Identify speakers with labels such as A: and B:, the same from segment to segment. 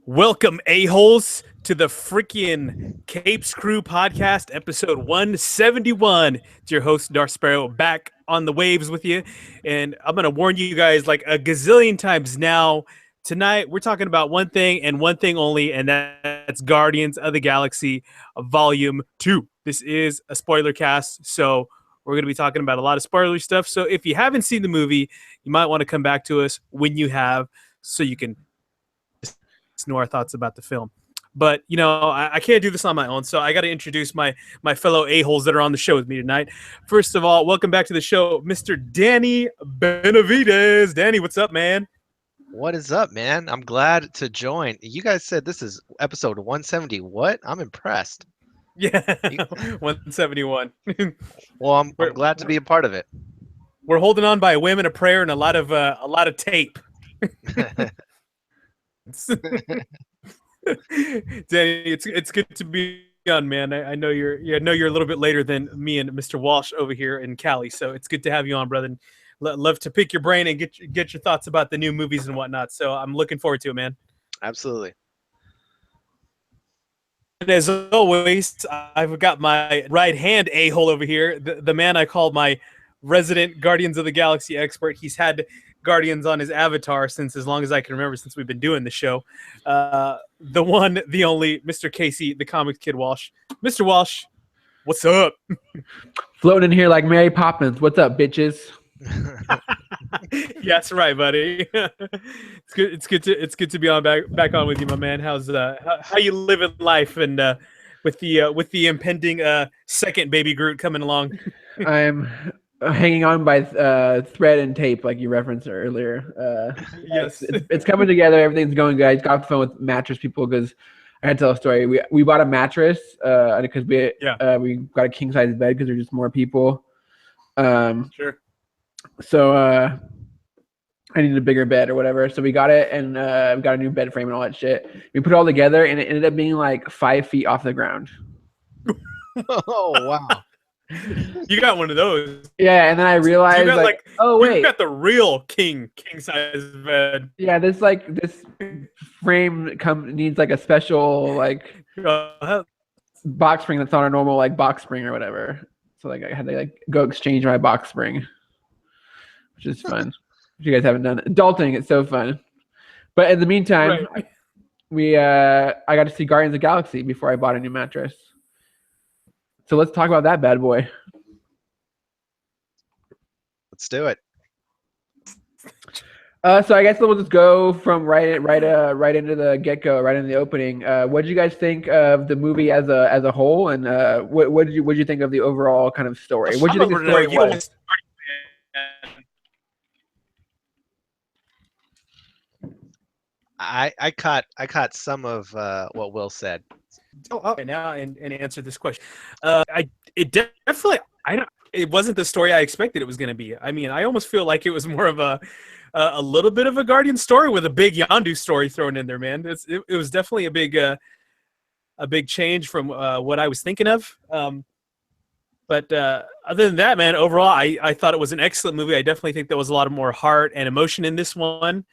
A: Welcome, a-holes, to the freaking Capes Crew podcast, episode 171. It's your host, Darth Sparrow, back on the waves with you. And I'm going to warn you guys like a gazillion times now. Tonight, we're talking about one thing and one thing only, and that's Guardians of the Galaxy Volume 2. This is a spoiler cast, so we're going to be talking about a lot of spoilery stuff. So if you haven't seen the movie, you might want to come back to us when you have, so you can know our thoughts about the film. But you know, I can't do this on my own, so I got to introduce my fellow a-holes that are on the show with me tonight. First of all, welcome back to the show, Mr. Danny Benavides. Danny, what's up, man?
B: What is up, man? I'm glad to join. You guys said this is episode 170. What? I'm impressed.
A: Yeah, 171.
B: Well, I'm glad to be a part of it.
A: We're holding on by a whim and a prayer and a lot of tape. Danny, it's good to be on, man. I know you're a little bit later than me and Mr. Walsh over here in Cali, so it's good to have you on, brother. And love to pick your brain and get your thoughts about the new movies and whatnot. So I'm looking forward to it, man.
B: Absolutely.
A: And as always, I've got my right hand a-hole over here, the man I call my resident Guardians of the Galaxy expert. He's had Guardians on his avatar since as long as I can remember, since we've been doing the show. The one, the only, Mr. Casey, the comics kid Walsh. Mr. Walsh, what's up?
C: Floating in here like Mary Poppins. What's up, bitches?
A: Yeah, that's right, buddy. It's good to be on back on with you, my man. How's how you living life and with the impending second baby Groot coming along?
C: I'm hanging on by thread and tape, like you referenced earlier.
A: Yes,
C: it's coming together. Everything's going good. I just got off the phone with mattress people because I had to tell a story. We bought a mattress because we got a king size bed because there's just more people.
A: Sure.
C: So I needed a bigger bed or whatever. So we got it and we got a new bed frame and all that shit. We put it all together and it ended up being like 5 feet off the ground.
B: Oh wow.
A: You got one of those.
C: Yeah, and then I realized
A: you got the real king size bed.
C: Yeah, this frame needs like a special box spring that's not a normal like box spring or whatever. So like I had to go exchange my box spring, which is fun. If you guys haven't done it, adulting, it's so fun. But in the meantime, I got to see Guardians of the Galaxy before I bought a new mattress. So let's talk about that bad boy.
B: Let's do it.
C: So I guess we'll just go from right into the get-go, right into the opening. What did you guys think of the movie as a whole, and what did you think of the overall kind of story? What did you think the story was?
B: I caught some of what Will said.
A: Okay, now and answer this question. It wasn't the story I expected it was going to be. I mean, I almost feel like it was more of a little bit of a Guardian story with a big Yondu story thrown in there, man. It was definitely a big change from what I was thinking of. But other than that, man, overall, I thought it was an excellent movie. I definitely think there was a lot of more heart and emotion in this one.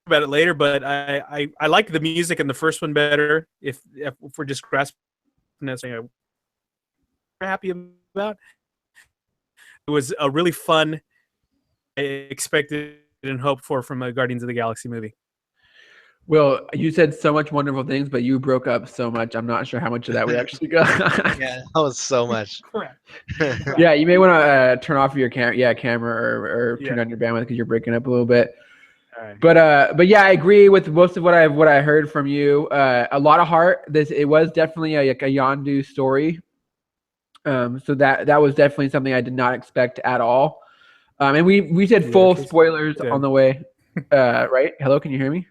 A: About it later, but I like the music in the first one better. If we're just grasping that thing, I'm happy about. It was a really fun, I expected and hoped for from a Guardians of the Galaxy movie.
C: Well, you said so much wonderful things, but you broke up so much. I'm not sure how much of that we actually got.
B: Yeah, that was so much.
A: Correct.
C: Yeah, you may want to turn off your camera or turn on your bandwidth because you're breaking up a little bit. Right. But yeah, I agree with most of what I heard from you. A lot of heart. It was definitely a Yondu story. So that was definitely something I did not expect at all. And we said full spoilers on the way. Right? Hello, can you hear me?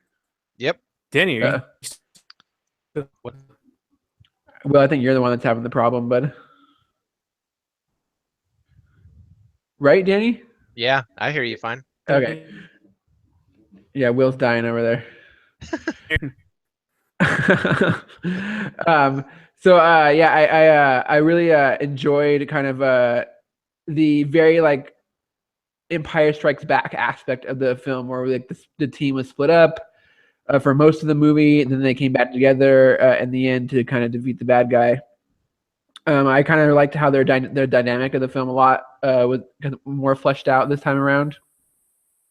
B: Yep.
A: Danny.
C: Well, I think you're the one that's having the problem, bud. Right, Danny?
B: Yeah, I hear you fine.
C: Okay. Yeah, Will's dying over there. I really enjoyed kind of the very Empire Strikes Back aspect of the film, where the team was split up. for most of the movie. Then they came back together in the end to kind of defeat the bad guy. I kind of liked how their dynamic of the film a lot was kind of more fleshed out this time around.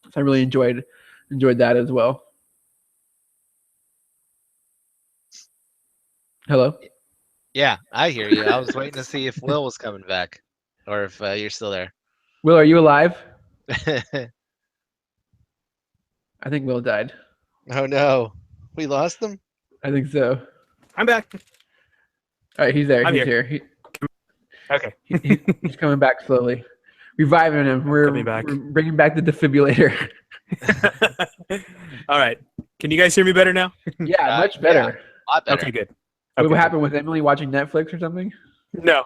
C: So I really enjoyed that as well. Hello.
B: Yeah, I hear you. I was waiting to see if Will was coming back, or if you're still there.
C: Will, are you alive? I think Will died.
B: Oh no, we lost him.
C: I think so.
A: I'm back.
C: All right, he's there.
A: I'm
C: He's
A: here.
C: here.
A: Okay.
C: He's coming back slowly. Reviving him. We're bringing back the defibrillator.
A: All right. Can you guys hear me better now?
C: Yeah, much better.
B: Yeah, a lot better.
A: Okay, good.
C: What
A: Okay,
C: happened with Emily watching Netflix or something?
A: No.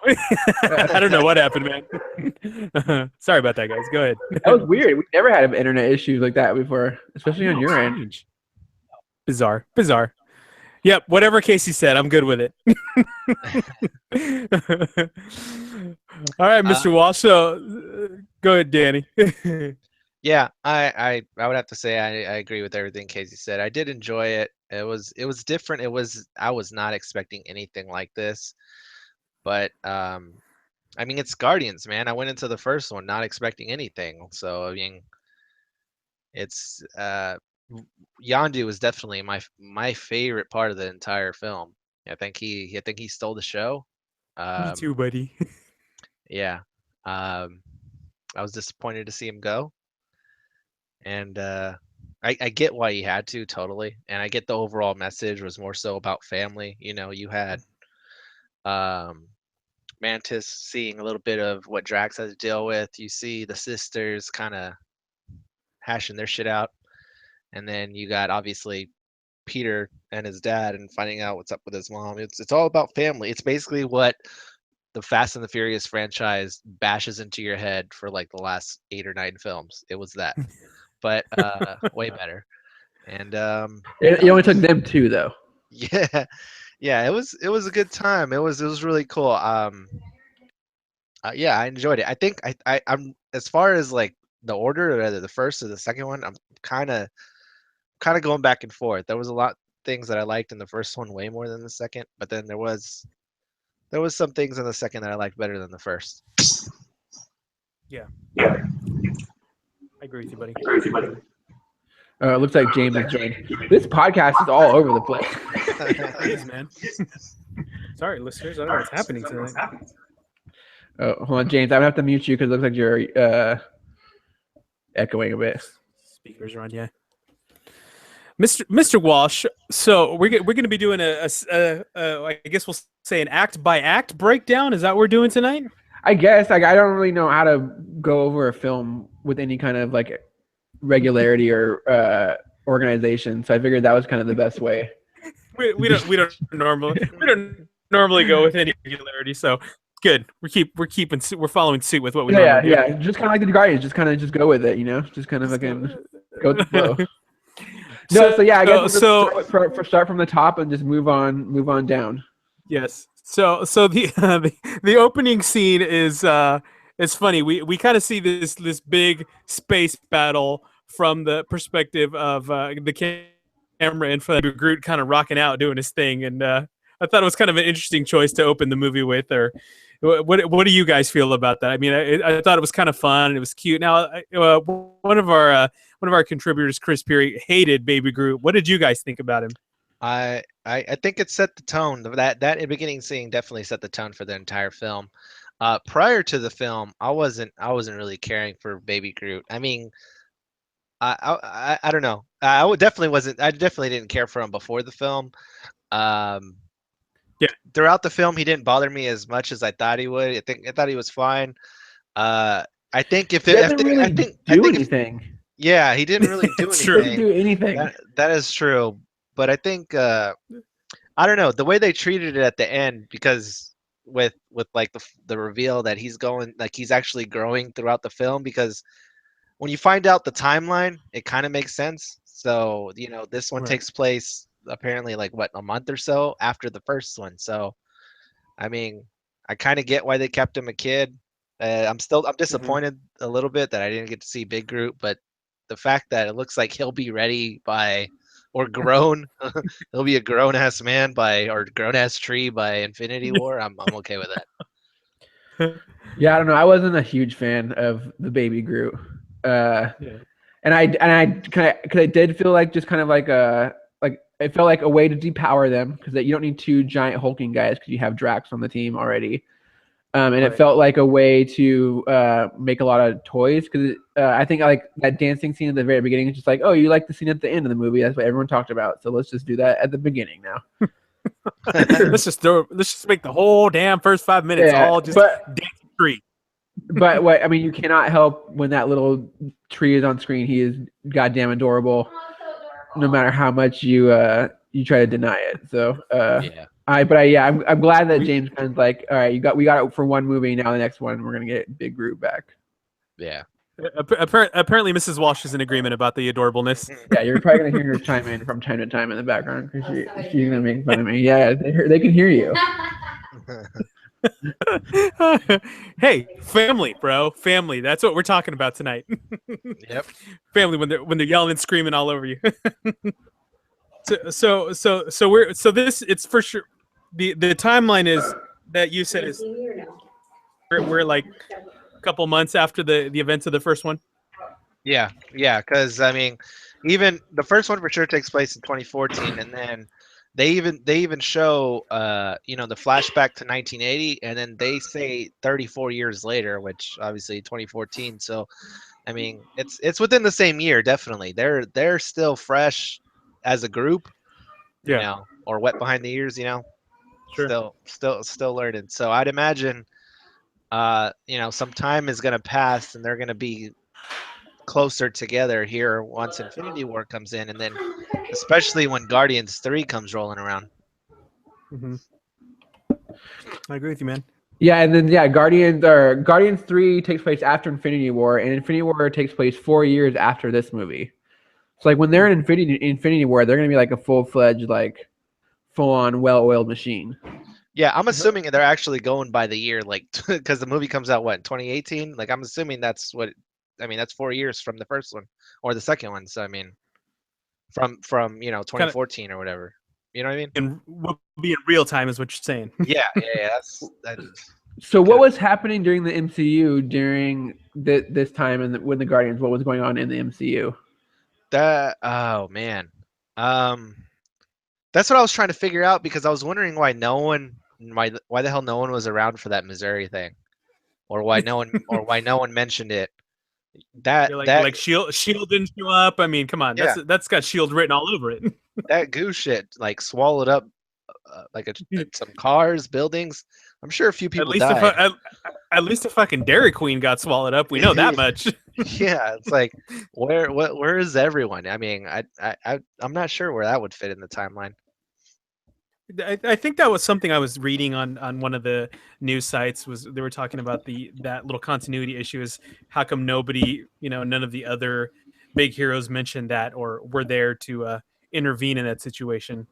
A: I don't know what happened, man. Sorry about that, guys. Go ahead.
C: That was weird. We never had internet issues like that before, especially on your end.
A: Bizarre. Yep, whatever Casey said, I'm good with it. All right, Mr. Walsh. So, go ahead, Danny.
B: Yeah, I would have to say I agree with everything Casey said. I did enjoy it. It was different. I was not expecting anything like this, but I mean it's Guardians, man. I went into the first one not expecting anything, so I mean it's Yondu was definitely my favorite part of the entire film. I think he stole the show.
A: Me too, buddy.
B: Yeah, I was disappointed to see him go, and I get why he had to totally, and I get the overall message was more so about family. You know, you had um, Mantis seeing a little bit of what Drax has to deal with. You see the sisters kind of hashing their shit out, and then you got obviously Peter and his dad and finding out what's up with his mom. It's all about family. It's basically what the Fast and the Furious franchise bashes into your head for like the last 8 or 9 films. It was that, but way better. And
C: it only took them 2 though.
B: Yeah, yeah, it was a good time. It was really cool. Yeah, I enjoyed it. I think I'm as far as like the order, either the first or the second one, I'm kind of going back and forth. There was a lot things that I liked in the first one way more than the second, but then there was some things in the second that I liked better than the first.
A: Yeah. I agree with you, buddy.
C: It looks like James has joined. This podcast is all over the place.
A: Jeez, man. Sorry, listeners. I don't know what's happening tonight.
C: Oh, hold on, James. I'm gonna have to mute you because it looks like you're echoing a bit.
A: Speakers are on, yeah. Mr. Walsh. So we're going to be doing I guess we'll say an act by act breakdown. Is that what we're doing tonight?
C: I guess I don't really know how to go over a film with any kind of like regularity or organization, so I figured that was kind of the best way.
A: We don't normally go with any regularity, so good. We're following suit with what we normally do.
C: Yeah. Just kind of like the Guardians, just go with it, you know, just kind of again go with the flow. So yeah, I guess we'll start from the top and just move on down.
A: Yes. So the opening scene is it's funny. We kind of see this big space battle from the perspective of the camera in front of Groot kind of rocking out doing his thing, and I thought it was kind of an interesting choice to open the movie with. Or what do you guys feel about that? I mean, I thought it was kind of fun and it was cute. Now, one of our contributors, Chris Peary, hated Baby Groot. What did you guys think about him?
B: I think it set the tone. That beginning scene definitely set the tone for the entire film. Prior to the film, I wasn't really caring for Baby Groot. I mean, I don't know. I definitely didn't care for him before the film. Yeah. Throughout the film, he didn't bother me as much as I thought he would. I thought he was fine. I think if
C: he didn't do anything.
B: Yeah, he didn't really do anything.
C: Didn't do anything.
B: That is true. But I think I don't know the way they treated it at the end, because with like the reveal that he's actually growing throughout the film, because when you find out the timeline, it kind of makes sense. So you know this one takes place apparently like a month or so after the first one. So I mean, I kind of get why they kept him a kid. I'm disappointed a little bit that I didn't get to see Big Groot, but the fact that it looks like he'll be ready by or grown. He'll be a grown ass man or grown ass tree by Infinity War. I'm okay with that.
C: Yeah, I don't know. I wasn't a huge fan of the baby Groot. And I kind of, because it did feel like just kind of like it felt like a way to depower them, because you don't need two giant hulking guys because you have Drax on the team already. And it felt like a way to make a lot of toys, because I think like that dancing scene at the very beginning is just like, oh, you like the scene at the end of the movie? That's what everyone talked about. So let's just do that at the beginning now.
A: let's just make the whole damn first 5 minutes all just dancing tree.
C: But what I mean, you cannot help when that little tree is on screen. He is goddamn adorable, no matter how much you try to deny it. So
B: yeah.
C: I'm glad that James Gunn's like, all right, we got it for one movie. Now the next one we're gonna get Big Groot back.
B: Yeah.
A: Apparently, Mrs. Walsh is in agreement about the adorableness.
C: Yeah, you're probably gonna hear her chime in from time to time in the background because she's gonna make fun of me. Yeah, they can hear you.
A: Hey, family, bro, family. That's what we're talking about tonight.
B: Yep.
C: Family
A: when they're yelling and screaming all over you. So this, it's for sure. The timeline is that you said is we're like a couple months after the events of the first one.
B: Yeah, because I mean, even the first one for sure takes place in 2014, and then they even show the flashback to 1980, and then they say 34 years later, which obviously 2014. So I mean, it's within the same year, definitely. They're still fresh as a group, or wet behind the ears,
A: Sure.
B: still learning. So I'd imagine some time is gonna pass, and they're gonna be closer together here once Infinity War comes in, and then especially when Guardians 3 comes rolling around.
A: Mm-hmm. I agree with you, man.
C: Yeah, and then Guardians 3 takes place after Infinity War, and Infinity War takes place 4 years after this movie. So like when they're in Infinity War, they're gonna be like a full-fledged, like full-on well-oiled machine.
B: Yeah, I'm assuming they're actually going by the year, like, because the movie comes out, what, in 2018? Like, I'm assuming that's 4 years from the first one or the second one. So I mean, from 2014 or whatever. You know what I mean?
A: And we'll be in real time, is what you're saying.
B: Yeah.
C: So what was happening during the MCU during this time and when the Guardians? What was going on in the MCU?
B: Oh man, that's what I was trying to figure out, because I was wondering why the hell no one was around for that Missouri thing, or why no one mentioned it.
A: Like Shield didn't show up. I mean, come on, that's got Shield written all over it.
B: That goo shit like swallowed up some cars, buildings. I'm sure a few people died.
A: At least a fucking Dairy Queen got swallowed up. We know that much.
B: Yeah, it's like where is everyone? I mean, I'm not sure where that would fit in the timeline.
A: I think that was something I was reading on one of the news sites. Was they were talking about that little continuity issue, is how come nobody, none of the other big heroes mentioned that or were there to intervene in that situation.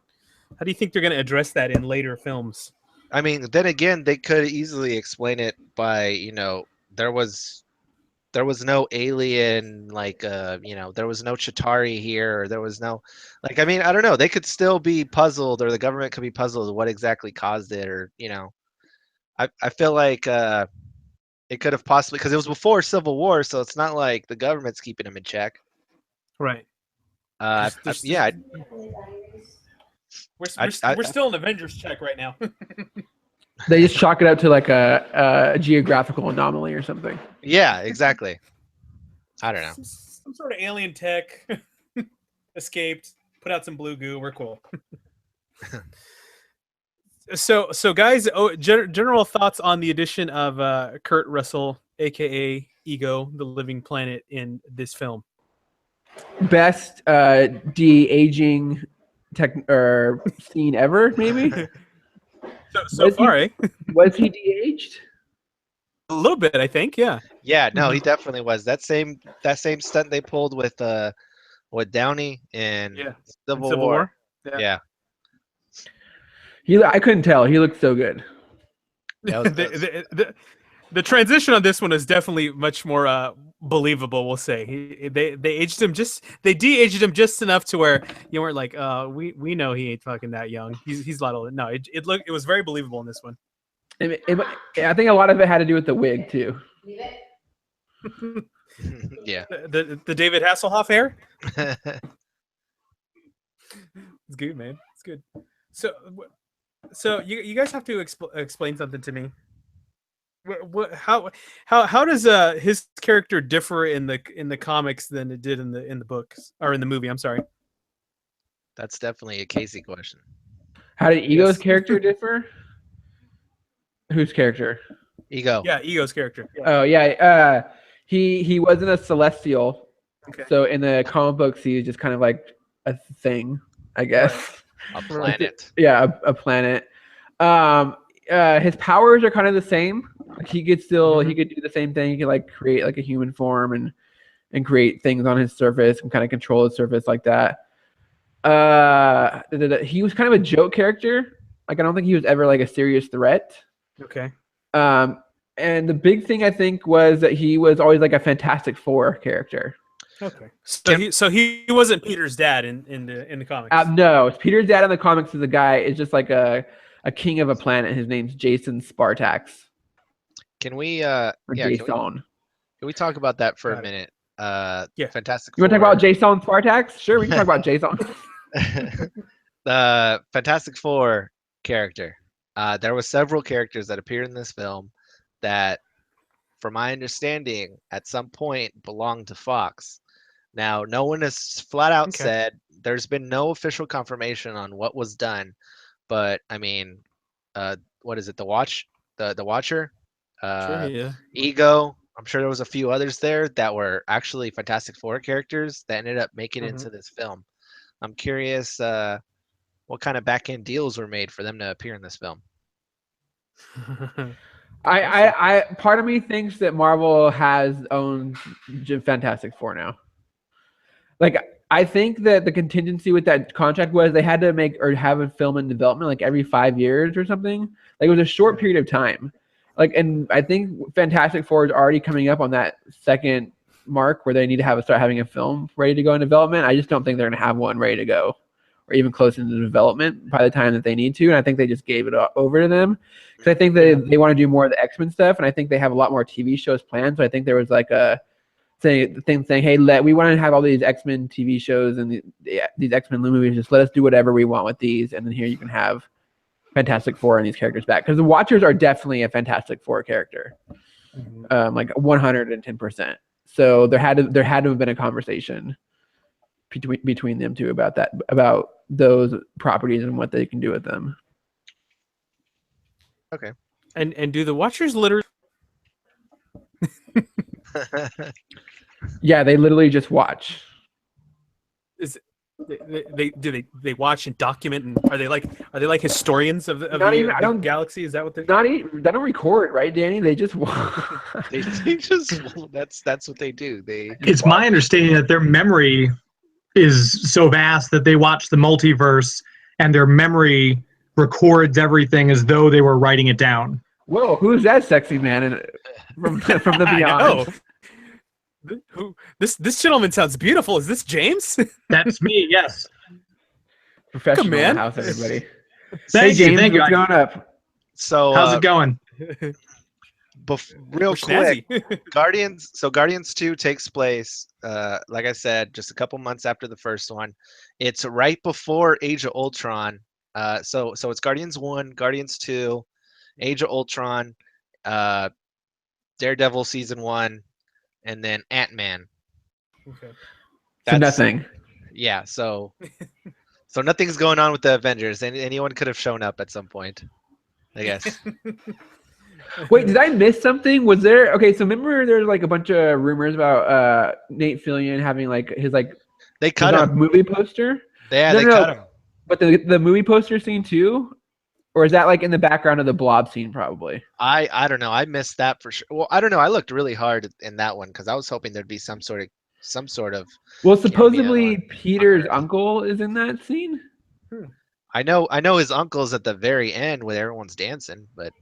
A: How do you think they're going to address that in later films?
B: I mean, then again, they could easily explain it by, there was no alien, like, there was no Chitauri here, or there was no, like, I mean, I don't know. They could still be puzzled, or the government could be puzzled what exactly caused it, or, I feel like it could have possibly, because it was before Civil War, so it's not like the government's keeping them in check.
A: Right.
B: Yeah.
A: We're still in Avengers check right now.
C: They just chalk it up to like a geographical anomaly or something.
B: Yeah, exactly. I don't know.
A: Some sort of alien tech escaped, put out some blue goo. We're cool. So guys, general thoughts on the addition of Kurt Russell, aka Ego, the Living Planet, in this film.
C: Best de-aging scene ever, maybe.
A: So far, eh?
C: Was he de-aged?
A: A little bit, I think. Yeah.
B: Yeah. No, he definitely was. That same stunt they pulled with Downey in Civil War. Yeah.
C: I couldn't tell. He looked so good.
A: The transition on this one is definitely much more believable. We'll say they aged him they de-aged him just enough to where you weren't like, we know he ain't fucking that young. He's a lot older. No, it was very believable in this one.
C: I think a lot of it had to do with the wig too.
B: Yeah.
A: The David Hasselhoff hair. It's good, man. It's good. So you guys have to explain something to me. How does his character differ in the comics than it did in the books or in the movie? I'm sorry.
B: That's definitely a Casey question.
C: How did Ego's character differ? Whose character?
B: Ego.
A: Yeah, Ego's character. Yeah.
C: Oh yeah, he wasn't a celestial. Okay. So in the comic books, he's just kind of like a thing, I guess.
B: Right. A planet.
C: Yeah, a planet. His powers are kind of the same. He could still he could do the same thing. He could like create like a human form and create things on his surface and kind of control his surface like that. He was kind of a joke character. Like I don't think he was ever like a serious threat.
A: Okay.
C: And the big thing I think was that he was always like a Fantastic Four character.
A: Okay. So he wasn't Peter's dad in the comics.
C: No, Peter's dad in the comics is a guy. Is just like a king of a planet. His name's Jason Spartax.
B: Can we
C: Jason?
B: Can we talk about that for a minute?
A: Yeah.
B: Fantastic
C: Four. You want to talk about Jason Spartax? Sure, we can talk about Jason.
B: The Fantastic Four character. There were several characters that appeared in this film that, from my understanding, at some point belonged to Fox. Now, no one has flat out said there's been no official confirmation on what was done, but I mean, what is it? The Watcher,
A: sure, yeah.
B: Ego. I'm sure there was a few others there that were actually Fantastic Four characters that ended up making it into this film. I'm curious what kind of back end deals were made for them to appear in this film.
C: I part of me thinks that Marvel has owned Fantastic Four now. Like I think that the contingency with that contract was they had to make or have a film in development like every 5 years or something. Like it was a short period of time. Like, and I think Fantastic Four is already coming up on that second mark where they need to start having a film ready to go in development. I just don't think they're going to have one ready to go or even close into development by the time that they need to. And I think they just gave it over to them because I think they want to do more of the X-Men stuff. And I think they have a lot more TV shows planned. So I think there was like a thing saying, hey, we want to have all these X-Men TV shows and these X-Men movies. Just let us do whatever we want with these. And then here you can have Fantastic Four and these characters back. Because the Watchers are definitely a Fantastic Four character. Like 110%. So there had to have been a conversation between them two about those properties and what they can do with them.
B: Okay.
A: And do the Watchers literally?
C: Yeah, they literally just watch.
A: They watch and document, and are they like historians of the galaxy? Is that what they're
C: not even? They don't record, right, Danny? They just watch.
B: they just that's what they do.
D: It's my understanding that their memory is so vast that they watch the multiverse and their memory records everything as though they were writing it down.
C: Whoa, who's that sexy man from the beyond?
A: This gentleman sounds beautiful. Is this James?
D: That's me. Yes.
C: Professional man. House, everybody.
D: Thank you. Thank you.
C: What's going up?
B: So
D: how's it going?
B: Real quick, Guardians 2 takes place, like I said, just a couple months after the first one. It's right before Age of Ultron. So it's Guardians 1, Guardians 2, Age of Ultron, Daredevil season 1, and then Ant-Man.
A: Okay.
C: So nothing.
B: Yeah, so nothing's going on with the Avengers. Anyone could have shown up at some point, I guess.
C: Wait, did I miss something? Was there so remember there's like a bunch of rumors about Nate Fillion having like his like
B: they cut him.
C: A movie poster?
B: Yeah, they cut him.
C: But the movie poster scene too? Or is that like in the background of the Blob scene probably?
B: I don't know. I missed that for sure. Well, I don't know. I looked really hard in that one because I was hoping there'd be some sort of
C: Well, supposedly Peter's uncle is in that scene.
B: I know his uncle's at the very end where everyone's dancing, but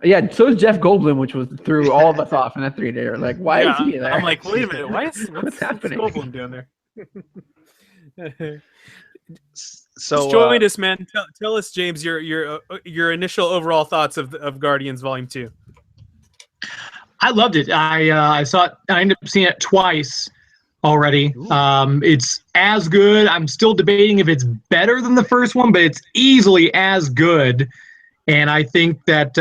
C: yeah, so is Jeff Goldblum, which was threw all of us off in that 3D. Like, why is he there?
A: I'm like, wait a minute, what's
C: happening?
A: What's Goldblum doing there?
B: So
A: just joined us, man. Tell us, James, your initial overall thoughts of Guardians Volume 2.
D: I loved it. I saw it. I ended up seeing it twice already. It's as good. I'm still debating if it's better than the first one, but it's easily as good. And I think that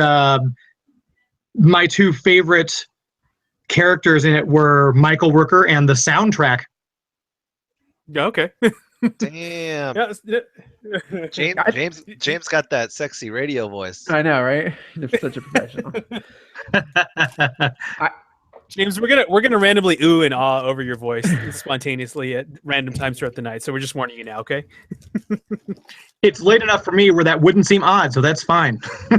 D: my two favorite characters in it were Michael Rooker and the soundtrack.
A: Yeah, okay.
B: Damn.
A: Yeah,
B: James got that sexy radio voice.
C: I know, right? He's such a professional.
A: James, we're gonna randomly ooh and ah over your voice spontaneously at random times throughout the night. So we're just warning you now, okay?
D: It's late enough for me where that wouldn't seem odd, so that's fine.
A: All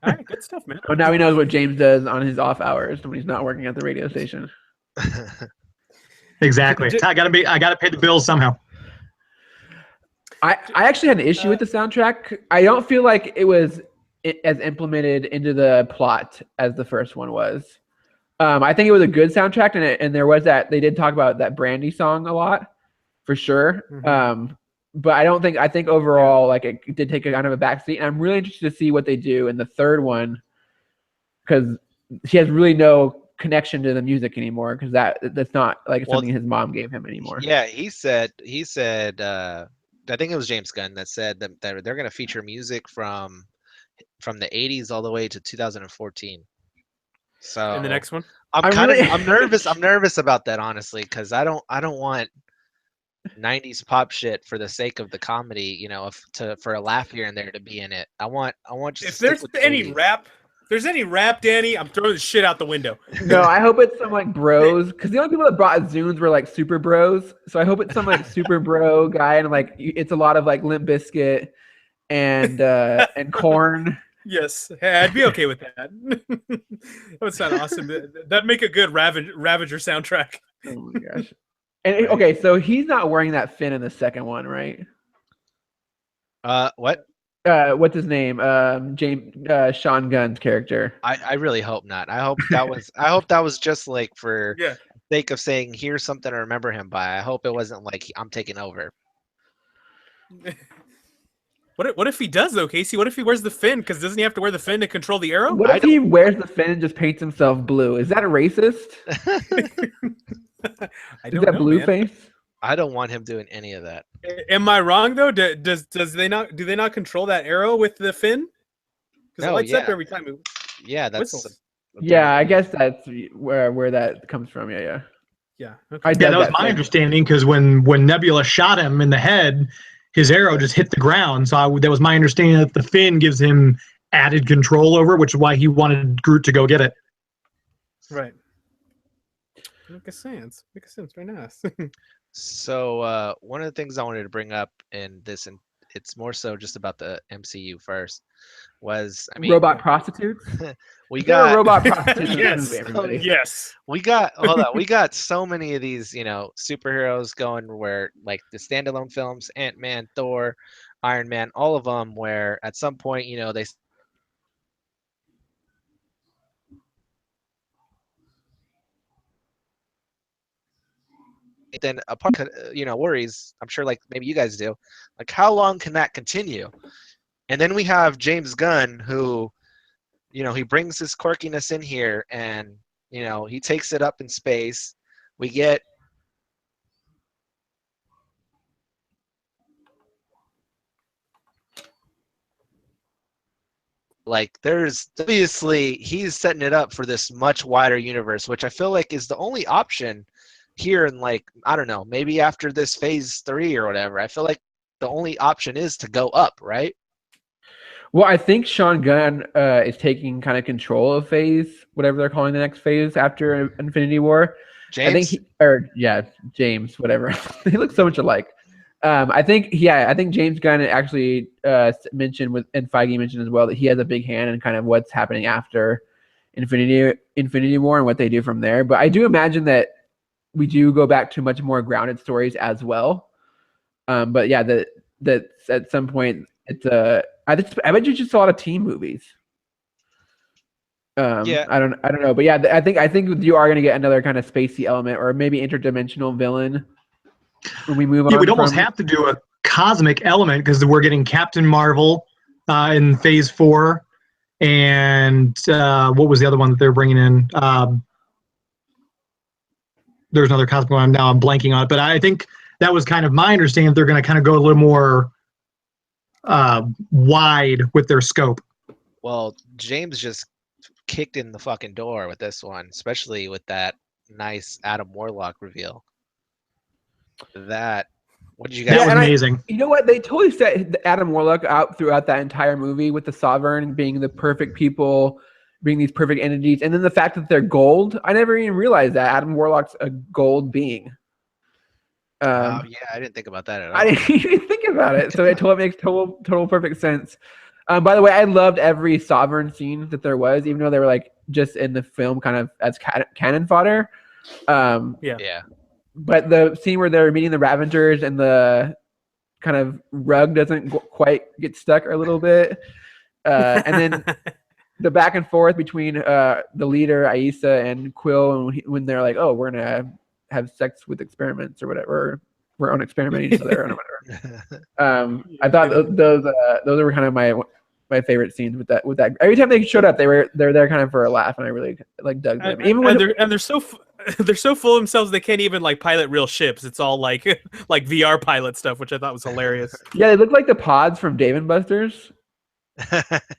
A: right, good stuff, man.
C: Well, now he knows what James does on his off hours when he's not working at the radio station.
D: Exactly. I gotta pay the bills somehow.
C: I actually had an issue with the soundtrack. I don't feel like it was as implemented into the plot as the first one was. I think it was a good soundtrack, and there was that they did talk about that Brandy song a lot, for sure.
A: Mm-hmm.
C: But I think overall, like, it did take a kind of a backseat, and I'm really interested to see what they do in the third one, because he has really no connection to the music anymore, because that's not like something his mom gave him anymore.
B: Yeah, he said. I think it was James Gunn that said that they're going to feature music from the 80s all the way to 2014. So
A: in the next one,
B: I'm nervous. I'm nervous about that, honestly, because I don't want 90s pop shit for the sake of the comedy, you know, for a laugh here and there to be in it. I want just
A: if there's any
B: 80s.
A: rap. If there's any rap, Danny, I'm throwing the shit out the window.
C: No, I hope it's some like bros, because the only people that brought Zunes were like super bros. So I hope it's some like super bro guy, and like it's a lot of like Limp Bizkit and Korn.
A: Yes, hey, I'd be okay with that. That would sound awesome. That'd make a good Ravager soundtrack.
C: Oh my gosh! And okay, so he's not wearing that fin in the second one, right?
B: What?
C: What's his name? Sean Gunn's character.
B: I really hope not. I hope that was just like for sake of saying here's something to remember him by. I hope it wasn't like I'm taking over.
A: What if he does though, Casey? What if he wears the fin? Because doesn't he have to wear the fin to control the arrow?
C: What if he wears the fin and just paints himself blue? Is that a racist?
A: I don't
C: Is that
A: know,
C: blue
A: man.
C: face?
B: I don't want him doing any of that.
A: Am I wrong though? Do they not control that arrow with the fin? Because it lights up every time.
B: Yeah, that's.
A: Whistles.
C: Yeah, I guess that's where that comes from. Yeah.
A: Okay.
D: That was my understanding, because when Nebula shot him in the head, his arrow just hit the ground. So that was my understanding, that the fin gives him added control over it, which is why he wanted Groot to go get it.
A: Right. Makes sense. Very nice.
B: So one of the things I wanted to bring up in this, and it's more so just about the MCU first, was
C: robot prostitutes.
B: We got
C: robot prostitutes.
A: Yes.
B: We got so many of these, you know, superheroes going where like the standalone films, Ant-Man, Thor, Iron Man, all of them, where at some point, you know, they then upon worries, I'm sure like maybe you guys do, like how long can that continue? And then we have James Gunn, who, you know, he brings his quirkiness in here, and you know, he takes it up in space. We get like, there's obviously he's setting it up for this much wider universe, which I feel like is the only option here. And like, I don't know, maybe after this phase 3 or whatever, I feel like the only option is to go up, right?
C: Well, I think Sean Gunn is taking kind of control of phase, whatever they're calling the next phase after Infinity War.
B: James?
C: I think James, whatever. They look so much alike. I think James Gunn actually mentioned and Feige mentioned as well, that he has a big hand in kind of what's happening after Infinity War and what they do from there. But I do imagine that we do go back to much more grounded stories as well. But yeah, that at some point it's I bet you just saw a lot of team movies.
B: Yeah.
C: I don't know, but yeah, I think you are going to get another kind of spacey element or maybe interdimensional villain when we move on.
D: Yeah, we'd almost have to do a cosmic element because we're getting Captain Marvel in Phase 4, and what was the other one that they're bringing in? There's another cosmic one. Now I'm blanking on it, but I think that was kind of my understanding. They're going to kind of go a little more wide with their scope.
B: Well, James just kicked in the fucking door with this one, especially with that nice Adam Warlock reveal. What did you guys?
D: That was amazing.
C: You know what? They totally set Adam Warlock out throughout that entire movie with the Sovereign being the perfect people, being these perfect entities, and then the fact that they're gold. I never even realized that Adam Warlock's a gold being.
B: Yeah, I didn't think about that at all.
C: I didn't even think about it, so it makes total perfect sense. By the way, I loved every Sovereign scene that there was, even though they were like just in the film, kind of as cannon fodder.
B: Yeah.
C: But the scene where they're meeting the Ravengers and the kind of rug doesn't quite get stuck a little bit, and then the back and forth between the leader Aisa and Quill, and when they're like, "Oh, we're gonna have sex with experiments or whatever, we're on experimenting each other or whatever." I thought those were kind of my favorite scenes with that. Every time they showed up, they're there kind of for a laugh, and I really like dug them. Even when
A: they're so full of themselves they can't even like pilot real ships. It's all like like VR pilot stuff, which I thought was hilarious.
C: Yeah, they look like the pods from Dave and Buster's.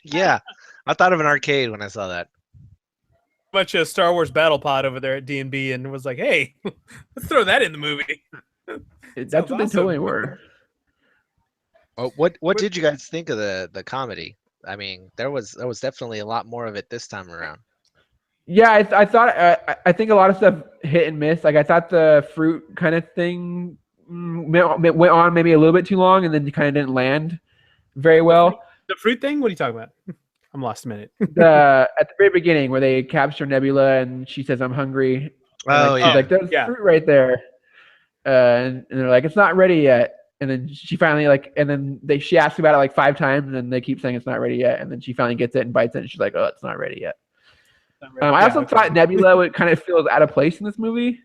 B: Yeah, I thought of an arcade when I saw that.
A: Bunch of Star Wars battle pod over there at D&B and was like, hey, let's throw that in the movie.
C: That's what they totally were.
B: Oh, what did you guys think of the comedy? I mean, there was definitely a lot more of it this time around.
C: Yeah, I thought I think a lot of stuff hit and miss. Like I thought the fruit kind of thing went on maybe a little bit too long, and then kind of didn't land very well.
A: The fruit thing? What are you talking about? I'm lost a minute.
C: At the very beginning, where they capture Nebula and she says, "I'm hungry."
B: Oh,
C: she's like, "There's fruit right there," and they're like, "It's not ready yet." And then she finally and then she asks about it like 5 times, and then they keep saying it's not ready yet. And then she finally gets it and bites it, and she's like, "Oh, it's not ready yet." I also thought Nebula would kind of feels out of place in this movie.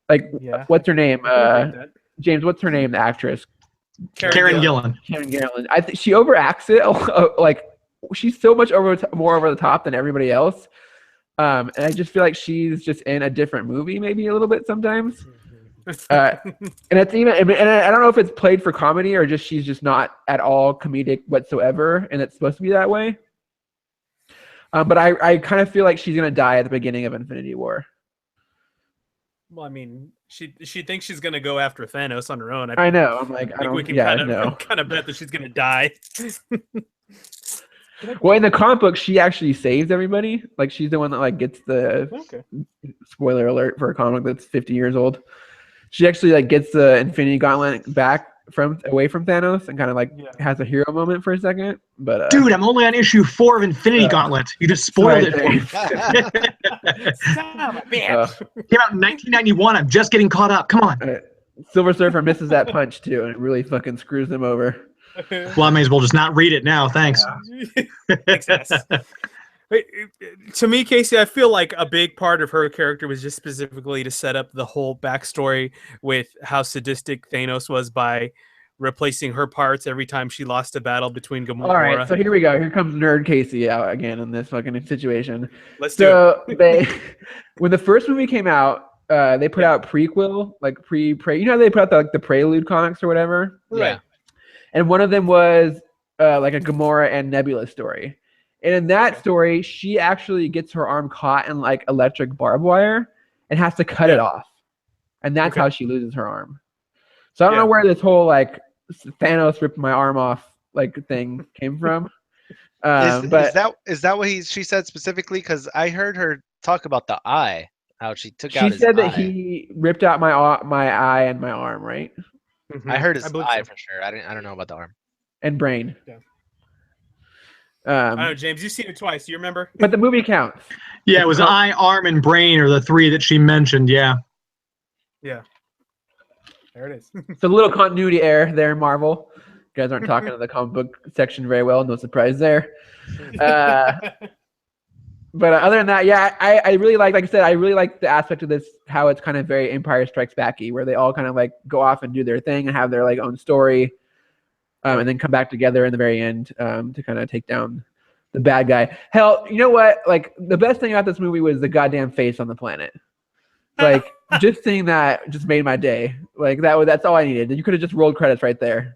C: Like, what's her name? James, what's her name? The actress.
D: Karen Gillan.
C: Karen Gillan. I think she overacts it. Like, she's so much more over the top than everybody else. And I just feel like she's just in a different movie, maybe a little bit sometimes. And it's even, and I don't know if it's played for comedy or just she's just not at all comedic whatsoever, and it's supposed to be that way. But I kind of feel like she's gonna die at the beginning of Infinity War.
A: Well, I mean, she thinks she's gonna go after Thanos on her own.
C: I know. I'm like,
A: I think we can kind of bet that she's gonna die.
C: Well, in the comic book, she actually saves everybody. Like, she's the one that like gets the spoiler alert for a comic that's 50 years old. She actually like gets the Infinity Gauntlet back away from Thanos and kind of has a hero moment for a second. But
D: dude, I'm only on issue 4 of Infinity Gauntlet. You just spoiled it for me. Came out in 1991. I'm just getting caught up. Come on.
C: Silver Surfer misses that punch too, and it really fucking screws him over.
D: Well, I may as well just not read it now. Thanks.
A: To me, Casey, I feel like a big part of her character was just specifically to set up the whole backstory with how sadistic Thanos was by replacing her parts every time she lost a battle between Gamora.
C: All right, so here we go. Here comes Nerd Casey out again in this fucking situation.
A: Let's do
C: it. When the first movie came out, they put out prequel, like pre-Prey. You know how they put out the Prelude comics or whatever?
B: Yeah.
C: And one of them was like a Gamora and Nebula story. And in that story, she actually gets her arm caught in like electric barbed wire and has to cut it off. And that's how she loses her arm. So I don't know where this whole like Thanos ripped my arm off like thing came from.
B: But is that what she said specifically? Because I heard her talk about the eye, how she took out his eye.
C: She said that he ripped out my eye and my arm, right?
B: Mm-hmm. I heard his eye for sure. I don't know about the arm
C: and brain.
A: Yeah. I don't know, James. You've seen it twice. Do you remember?
C: But the movie counts.
D: Yeah, it was eye, arm, and brain are the 3 that she mentioned. Yeah.
A: Yeah. There it is.
C: So a little continuity error there, Marvel. guys aren't talking to the comic book section very well. No surprise there. But other than that, yeah, I really like I said, I really like the aspect of this, how it's kind of very Empire Strikes Back-y, where they all kind of like go off and do their thing and have their like own story, and then come back together in the very end to kind of take down the bad guy. Hell, you know what? Like the best thing about this movie was the goddamn face on the planet. Like just seeing that just made my day. Like that's all I needed. You could have just rolled credits right there.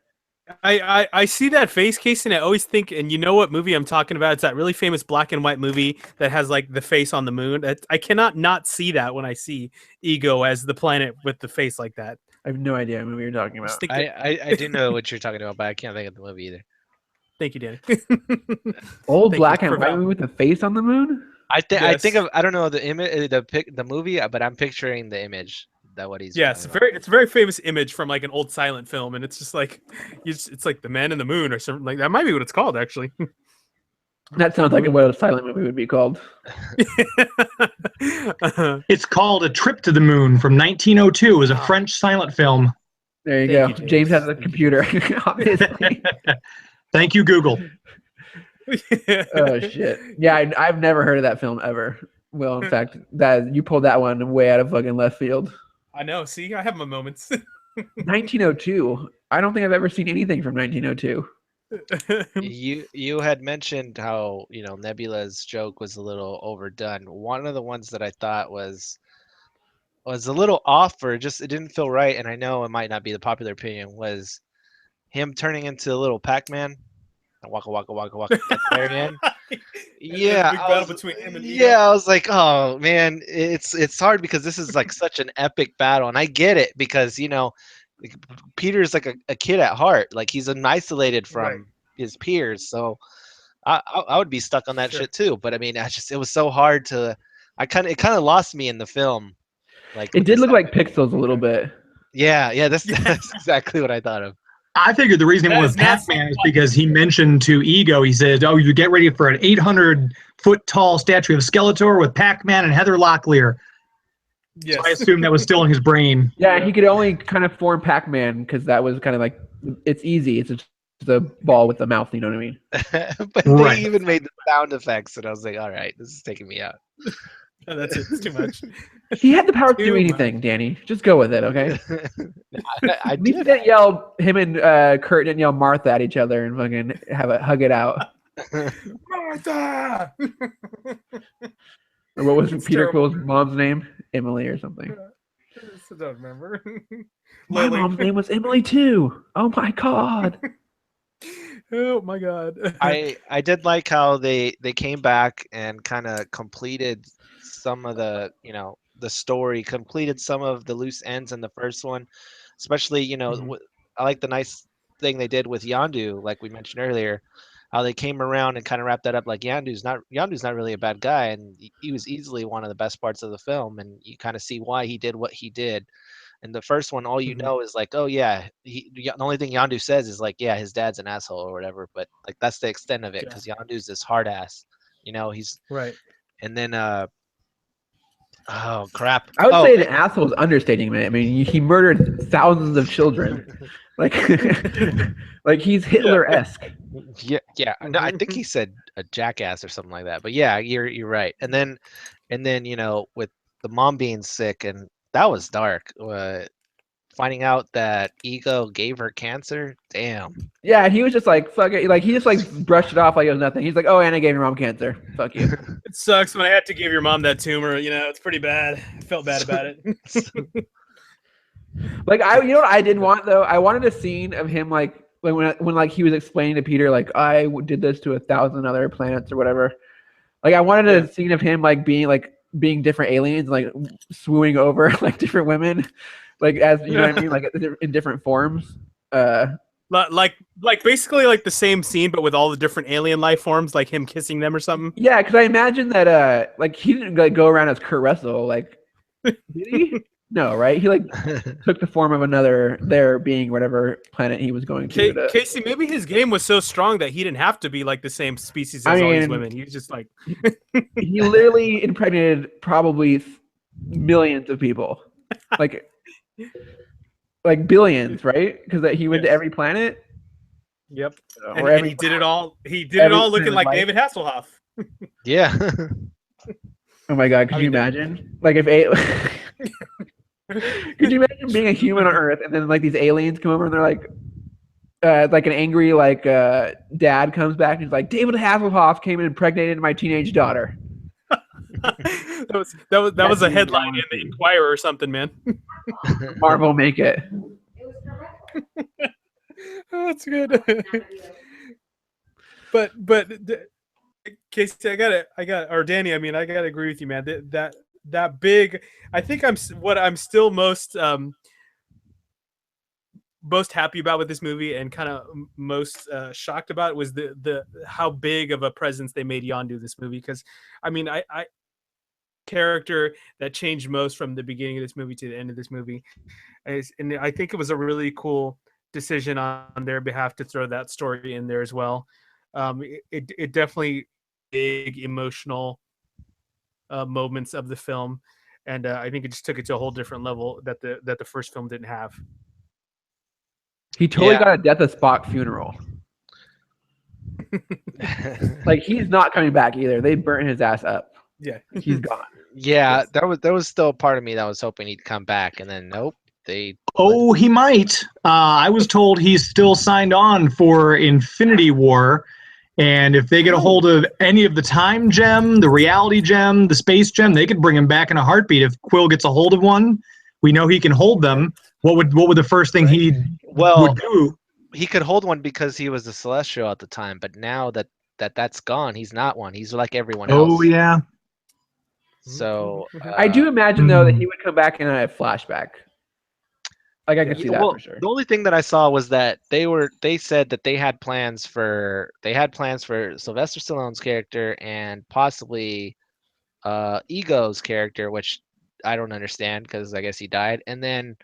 A: I see that face, Casey, and I always think, and you know what movie I'm talking about? It's that really famous black and white movie that has like the face on the moon. I cannot not see that when I see Ego as the planet with the face like that.
C: I have no idea what movie you're talking about.
B: I do know what you're talking about, but I can't think of the movie either.
A: Thank you, Danny.
C: Old black and white movie with the face on the moon?
B: I think of, I don't know the image, the movie, but I'm picturing the image. That what he's
A: it's a very famous image from like an old silent film, and it's just like it's like The Man in the Moon or something like that. Might be what it's called, actually.
C: That sounds like what a silent movie would be called.
D: It's called A Trip to the Moon from 1902. It was a French silent film.
C: There you go. James has a computer, obviously.
D: Thank you, Google.
C: Oh shit! Yeah, I've never heard of that film ever. Well, in fact, that you pulled that one way out of fucking left field.
A: I know. See, I have my moments.
C: 1902. I don't think I've ever seen anything from 1902.
B: You had mentioned how Nebula's joke was a little overdone. One of the ones that I thought was a little off, or just it didn't feel right, and I know it might not be the popular opinion, was him turning into a little Pac-Man. Waka waka waka waka at the very end. Yeah,
A: battle between him and
B: I was like, oh man, it's hard because this is like such an epic battle, and I get it because Peter's like a kid at heart, like he's isolated from his peers, so I would be stuck on that shit too. But I mean, it was so hard to, it kind of lost me in the film. Like
C: it did look like pixels a little bit.
B: Yeah, that's exactly what I thought of.
D: I figured the reason it was Pac-Man is because he mentioned to Ego, he said, "Oh, you get ready for an 800-foot tall statue of Skeletor with Pac-Man and Heather Locklear." Yes. So I assumed that was still in his brain.
C: Yeah, he could only kind of form Pac-Man because that was kind of like, it's easy. It's just a ball with a mouth, you know what I mean?
B: But they even made the sound effects, and I was like, all right, this is taking me out.
A: Oh, that's it. It's too much.
C: He had the power to do anything, Danny. Just go with it, okay?
B: I
C: we didn't yell, him and Kurt didn't yell Martha at each other and fucking hug it out.
A: Martha!
C: Or what was Peter Quill's mom's name? Emily or something.
A: I don't remember.
C: My mom's name was Emily too. Oh my god.
A: Oh my god.
B: I did like how they came back and kind of completed some of the the story, completed some of the loose ends in the first one, especially I like the nice thing they did with Yondu, like we mentioned earlier, how they came around and kind of wrapped that up. Like Yondu's not really a bad guy, and he was easily one of the best parts of the film, and you kind of see why he did what he did. And the first one, all you know is like, oh yeah, the only thing Yondu says is like, yeah, his dad's an asshole or whatever, but like that's the extent of it, because Yondu's this hard ass, he's
A: right.
B: And then oh crap,
C: I would say an asshole is understating it. I mean, he murdered thousands of children. Like he's Hitler-esque.
B: Yeah. No, I think he said a jackass or something like that. But yeah, you're right. And then with the mom being sick, and that was dark. Finding out that Ego gave her cancer. Damn.
C: Yeah, he was just like, fuck it. Like he just like brushed it off like it was nothing. He's like, oh, Anna gave your mom cancer. Fuck you.
A: It sucks when I had to give your mom that tumor. It's pretty bad. I felt bad about it.
C: Like you know what I didn't want though? I wanted a scene of him like when like he was explaining to Peter like I did this to 1,000 other planets or whatever. Like I wanted a scene of him like being different aliens, like swooning over like different women, like as you know what I mean, like in different forms.
A: Like basically like the same scene, but with all the different alien life forms, like him kissing them or something.
C: Yeah, because I imagine that like he didn't like go around as Kurt Russell, like did he? No, right? He like took the form of another being, whatever planet he was going to.
A: Casey, maybe his game was so strong that he didn't have to be like the same species as all these women. He was just like
C: he literally impregnated probably millions of people, like billions, right? Because he went to every planet.
A: Yep.
C: Or
A: And he did it all. He did it all looking like David Hasselhoff.
B: Yeah.
C: Oh my God! Could you imagine? Like if could you imagine being a human on Earth and then like these aliens come over and they're like an angry dad comes back and he's like, David Hasselhoff came and impregnated my teenage daughter.
A: that was a headline in the Inquirer or something, man.
C: Marvel make it.
A: That's good. but Casey, I got or Danny, I mean, I gotta agree with you, man. That big, I think I'm still most happy about with this movie and kind of most shocked about was the how big of a presence they made Yondu this movie. Because I mean, I character that changed most from the beginning of this movie to the end of this movie, and I think it was a really cool decision on their behalf to throw that story in there as well. It definitely big emotional moments of the film, and I think it just took it to a whole different level that the first film didn't have.
C: He totally got a Death of Spock funeral. Like he's not coming back either. They burnt his ass up.
A: Yeah,
C: he's gone.
B: Yeah, there was still a part of me that was hoping he'd come back, and then nope.
D: He might. I was told he's still signed on for Infinity War, and if they get a hold of any of the time gem, the reality gem, the space gem, they could bring him back in a heartbeat. If Quill gets a hold of one, we know he can hold them. What would the first thing he would do?
B: He could hold one because he was a Celestial at the time, but now that's gone, he's not one. He's like everyone else.
D: Oh yeah.
B: So
C: I do imagine though that he would come back in a flashback. Like I could see that for sure.
B: The only thing that I saw was that they said that they had plans for Sylvester Stallone's character and possibly Ego's character, which I don't understand because I guess he died. And then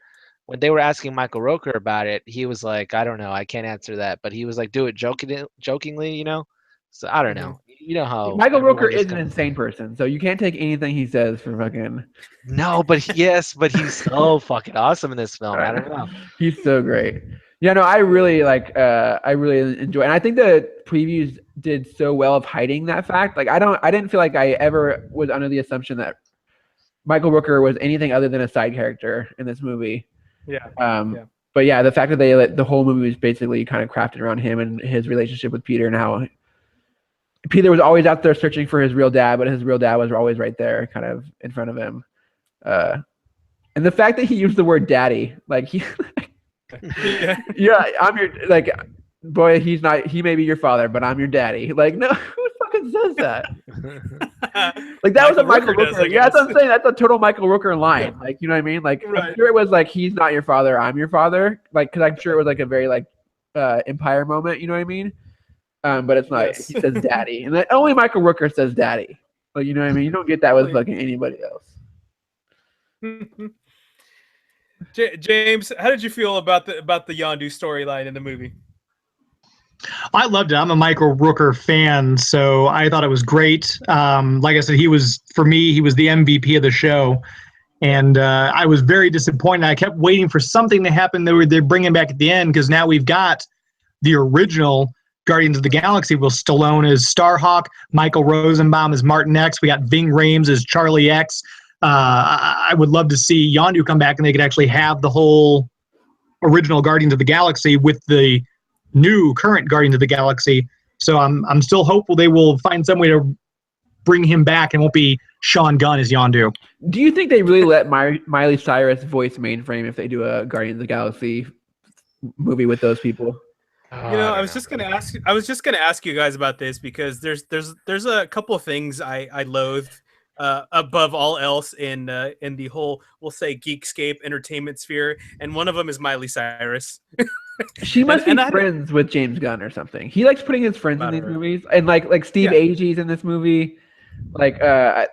B: when they were asking Michael Rooker about it, he was like, I don't know, I can't answer that. But he was like, do it jokingly, you know? So I don't know. You know how
C: Michael Rooker is an insane person, so you can't take anything he says for fucking.
B: No, but he's so fucking awesome in this film. I don't know.
C: He's so great. Yeah, no, I really enjoy, and I think the previews did so well of hiding that fact. Like, I didn't feel like I ever was under the assumption that Michael Rooker was anything other than a side character in this movie.
A: Yeah.
C: But yeah, the fact that the whole movie was basically kind of crafted around him and his relationship with Peter and how Peter was always out there searching for his real dad, but his real dad was always right there, kind of in front of him. And the fact that he used the word "daddy," like yeah, I'm your boy. He may be your father, but I'm your daddy. Like, no, who fucking says that? Like that was a Michael Rooker. Yeah, that's what I'm saying. That's a total Michael Rooker line. Like, you know what I mean? Like, I'm sure it was like, he's not your father, I'm your father. Like, because I'm sure it was like a very Empire moment. You know what I mean? But it's not. Yes. He says daddy. And only Michael Rooker says daddy. Like, you know what I mean? You don't get that with fucking anybody else.
A: James, how did you feel about the Yondu storyline in the movie?
D: I loved it. I'm a Michael Rooker fan, so I thought it was great. Like I said, he was the MVP of the show. And I was very disappointed. I kept waiting for something to happen. They're bringing back at the end, because now we've got the original Guardians of the Galaxy with Stallone as Starhawk, Michael Rosenbaum as Martin X. We got Ving Rhames as Charlie X. I would love to see Yondu come back and they could actually have the whole original Guardians of the Galaxy with the new current Guardians of the Galaxy. So I'm still hopeful they will find some way to bring him back and won't be Sean Gunn as Yondu.
C: Do you think they really let Miley Cyrus voice Mainframe if they do a Guardians of the Galaxy movie with those people?
A: I was just gonna ask you guys about this, because there's a couple of things I loathe above all else in the whole, we'll say, geekscape entertainment sphere, and one of them is Miley Cyrus.
C: She must be friends with James Gunn or something. He likes putting his friends in these movies, and like Steve Agee's in this movie. Like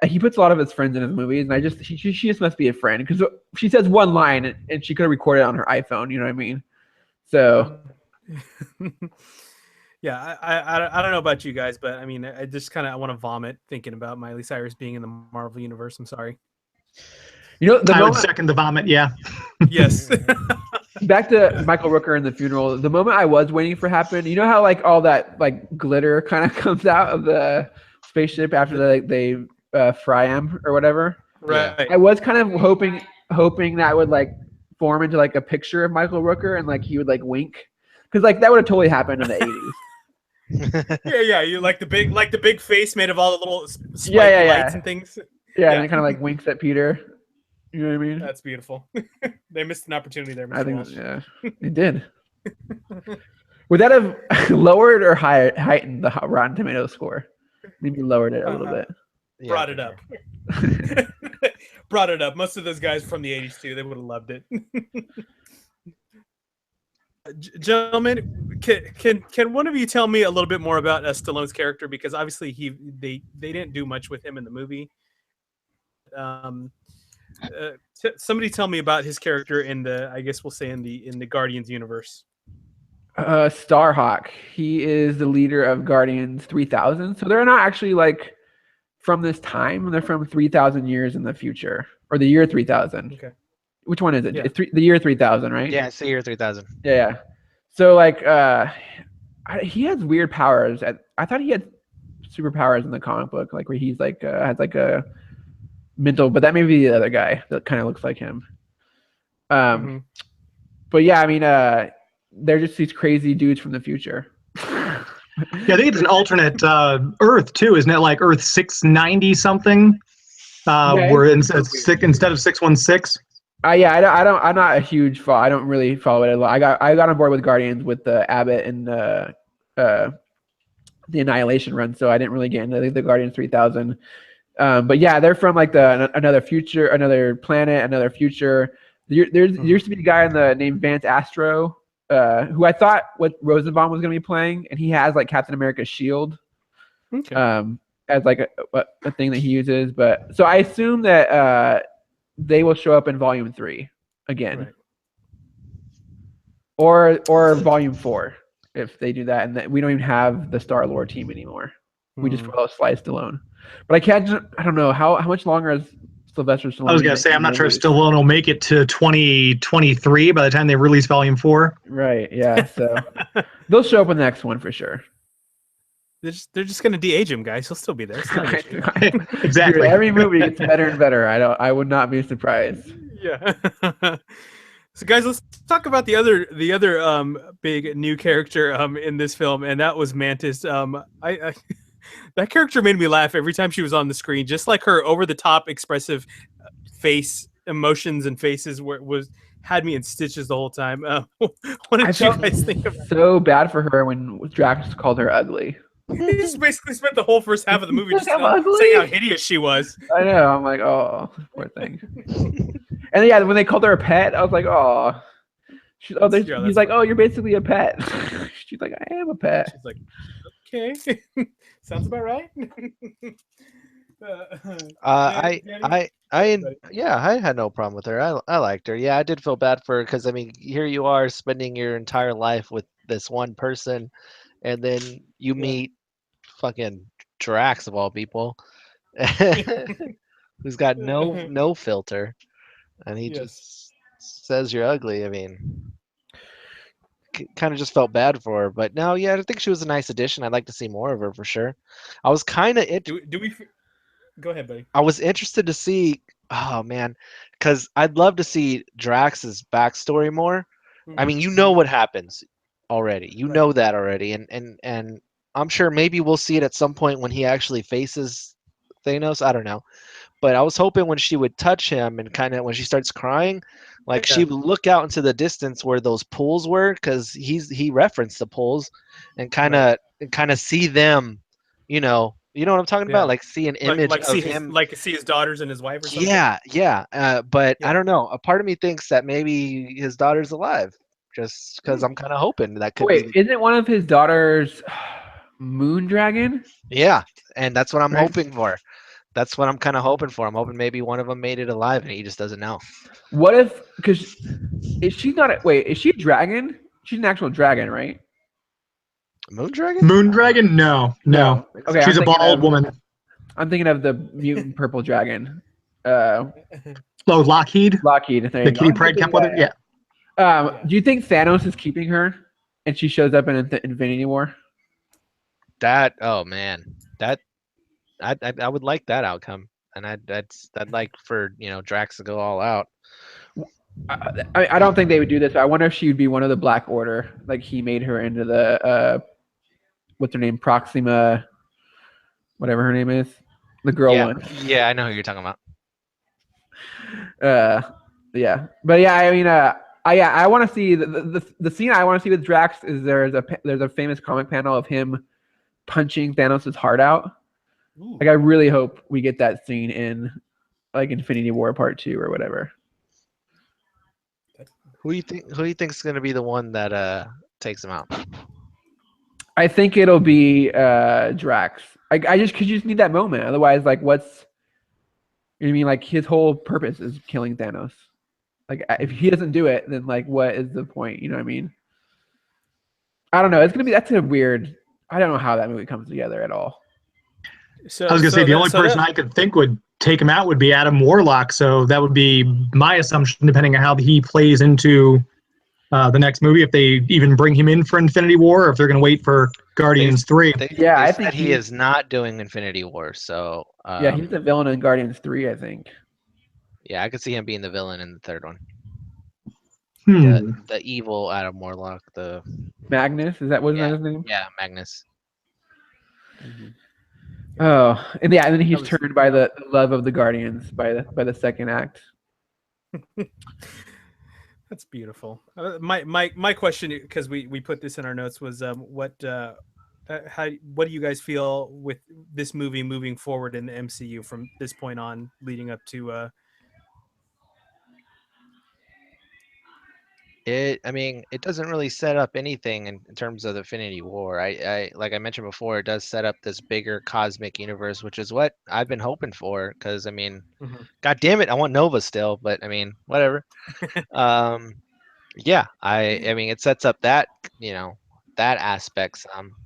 C: he puts a lot of his friends in his movies, and she just must be a friend, because she says one line and she could have recorded it on her iPhone. You know what I mean? So.
A: Yeah, I don't know about you guys, but I mean, I just kind of want to vomit thinking about Miley Cyrus being in the Marvel universe. I'm sorry.
D: I would second the vomit. Yeah.
A: Yes.
C: back to Michael Rooker and the funeral. The moment I was waiting for happened, you know how like all that like glitter kind of comes out of the spaceship after they fry him or whatever.
A: Right.
C: I was kind of hoping that would like form into like a picture of Michael Rooker and like he would like wink, because like that would have totally happened in the 80s.
A: Yeah. You like the big face made of all the little spiky lights and things.
C: Yeah, and it kind of like winks at Peter. You know what I mean?
A: That's beautiful. They missed an opportunity there, Mr.
C: I think,
A: Walsh.
C: yeah, they did. Would that have lowered or heightened the Rotten Tomatoes score? Maybe lowered it a little bit.
A: Brought it up. Brought it up. Most of those guys from the 80s too, they would have loved it. Gentlemen, can one of you tell me a little bit more about Stallone's character, because obviously they didn't do much with him in the movie. Somebody tell me about his character in the, I guess we'll say in the Guardians universe.
C: Starhawk. He is the leader of Guardians 3000. So they're not actually like from this time. They're from 3,000 years in the future, or the year 3000.
A: Okay.
C: Which one is it?
A: Yeah.
C: It's the year 3000, right?
B: Yeah, it's the year 3000.
C: Yeah. So like, he has weird powers. I thought he had superpowers in the comic book, like where he's like has like a mental, but that may be the other guy that kind of looks like him. But yeah, I mean, they're just these crazy dudes from the future.
D: Yeah, I think it's an alternate Earth too, isn't it? Like Earth 690 something, where instead of 616.
C: Yeah, I'm not a huge fan. I don't really follow it a lot. I got on board with Guardians with the Abbott and the Annihilation run, so I didn't really get into the Guardians 3000. But yeah, they're from like another future, another planet, another future. There used to be a guy named Vance Astro, who I thought what Rosenbaum was going to be playing, and he has like Captain America's shield, as like a thing that he uses. But so I assume that they will show up in Volume 3 again, right. or Volume 4 if they do that, and that we don't even have the Star-Lord team anymore. We just follow Sly Stallone. But I don't know how much longer is Sylvester Stallone.
D: I was gonna say I'm not sure if Stallone will make it to 2023 by the time they release Volume 4.
C: Right. Yeah. So they'll show up in the next one for sure.
A: They're just gonna de-age him, guys. He'll still be there.
D: Exactly.
C: Dude, every movie gets better and better. I would not be surprised.
A: Yeah. So guys, let's talk about the other big new character in this film, and that was Mantis. I that character made me laugh every time she was on the screen, just like her over the top expressive face, emotions and faces had me in stitches the whole time. What did you guys think of?
C: So bad for her when Drax called her ugly.
A: He just basically spent the whole first half of the movie just saying how hideous she was.
C: I know. I'm like, oh, poor thing. And yeah, when they called her a pet, I was like, oh. He's like, oh, you're basically a pet. She's like, I am a pet.
A: She's like, okay, sounds about right.
B: I had no problem with her. I liked her. Yeah, I did feel bad for her because I mean, here you are spending your entire life with this one person, and then you meet fucking Drax of all people, who's got no filter, and he just says you're ugly. I mean, kind of just felt bad for her, but no, yeah, I think she was a nice addition. I'd like to see more of her for sure. I was kind of
A: Go ahead, buddy.
B: I was interested to see, oh man, because I'd love to see Drax's backstory more. I mean, you know what happens already. You know that already, and I'm sure maybe we'll see it at some point when he actually faces Thanos. I don't know, but I was hoping when she would touch him and kind of when she starts crying, like she would look out into the distance where those pools were, because he referenced the pools, and kind of see them, you know what I'm talking about, like see an image of him,
A: like see his daughters and his wife or something.
B: But I don't know. A part of me thinks that maybe his daughter's alive, just because I'm kind of hoping that could.
C: Wait, isn't one of his daughters Moondragon?
B: Yeah, and that's what I'm hoping for. That's what I'm kind of hoping for. I'm hoping maybe one of them made it alive and he just doesn't know.
C: What if? Because is she a dragon? She's an actual dragon, right?
B: Moondragon?
D: Moondragon? No.
C: Okay,
D: she's a bald woman.
C: I'm thinking of the mutant purple dragon.
D: Lockheed.
C: Lockheed.
D: The Kitty Pryde kept with her. Yeah.
C: Do you think Thanos is keeping her, and she shows up in Infinity War?
B: Oh man, I would like that outcome, and I'd like for Drax to go all out.
C: I don't think they would do this. But I wonder if she would be one of the Black Order. Like he made her into the what's her name, Proxima, whatever her name is, the girl one.
B: Yeah, I know who you're talking about.
C: Yeah, but yeah, I mean, I want to see the scene I want to see with Drax is there's a famous comic panel of him punching Thanos' heart out. Ooh. Like I really hope we get that scene in like Infinity War Part 2 or whatever.
B: Who do you think is going to be the one that takes him out?
C: I think it'll be Drax. I just because you just need that moment. Otherwise, like what's you know what I mean? Like his whole purpose is killing Thanos. Like if he doesn't do it, then like what is the point? You know what I mean? I don't know. That's a weird. I don't know how that movie comes together at all.
D: So, I was gonna say the only person I could think would take him out would be Adam Warlock. So that would be my assumption, depending on how he plays into the next movie. If they even bring him in for Infinity War, or if they're gonna wait for Guardians 3.
B: I think he is not doing Infinity War. So
C: yeah, he's the villain in Guardians 3, I think.
B: Yeah, I could see him being the villain in the third one. The evil Adam Warlock, the
C: Magnus. Is that his name?
B: Yeah, Magnus.
C: Mm-hmm. Oh, and then he's turned by the love of the Guardians by the second act.
A: That's beautiful. My question, because we put this in our notes, was what do you guys feel with this movie moving forward in the MCU from this point on, leading up to
B: it doesn't really set up anything in terms of the Infinity War. I like I mentioned before, it does set up this bigger cosmic universe, which is what I've been hoping for. Because God damn it, I want Nova still, but whatever. Yeah, I mean it sets up that that aspect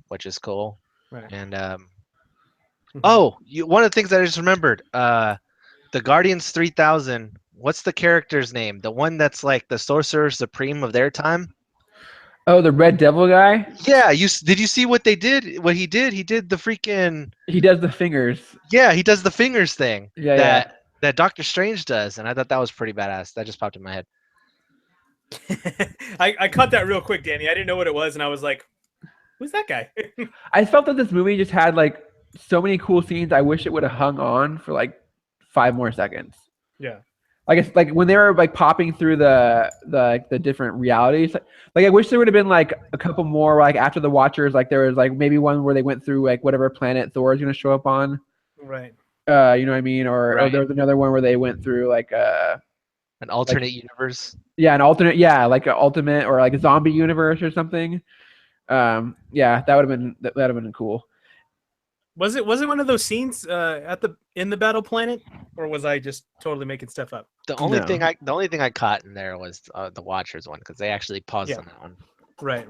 B: which is cool.
A: Right.
B: And one of the things that I just remembered, the Guardians 3000. What's the character's name? The one that's like the Sorcerer Supreme of their time?
C: Oh, the Red Devil guy?
B: Yeah, did you see what they did? What he did? He did the freaking.
C: He does the fingers.
B: Yeah, he does the fingers thing.
C: Yeah,
B: that Doctor Strange does, and I thought that was pretty badass. That just popped in my head.
A: I caught that real quick, Danny. I didn't know what it was, and I was like, "Who's that guy?"
C: I felt that this movie just had like so many cool scenes. I wish it would have hung on for like 5 more seconds.
A: Yeah.
C: Like it's like when they were like popping through the different realities. Like I wish there would have been like a couple more like after the Watchers. Like there was like maybe one where they went through like whatever planet Thor is going to show up on.
A: Right.
C: You know what I mean? Or there was another one where they went through like
B: an alternate universe.
C: Yeah, an alternate. Yeah, like an ultimate or like a zombie universe or something. Yeah, that would have been cool.
A: Was it one of those scenes in the battle planet, or was I just totally making stuff up?
B: The only thing I caught in there was the Watchers one, because they actually paused on that one.
A: Right.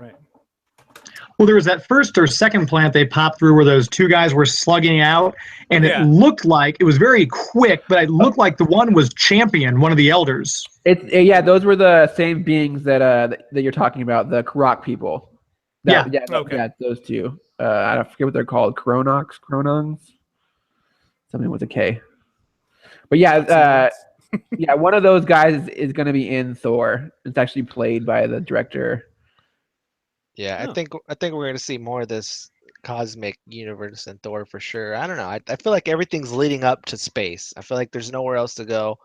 D: Well, there was that first or second planet they popped through where those two guys were slugging out, and it looked like it was very quick, but it looked like the one was Champion, one of the elders.
C: Those were the same beings that you're talking about, the rock people. Those two. I forget what they're called. Kronongs, something with a K. But one of those guys is going to be in Thor. It's actually played by the director.
B: Yeah, I think we're going to see more of this cosmic universe in Thor for sure. I don't know. I feel like everything's leading up to space. I feel like there's nowhere else to go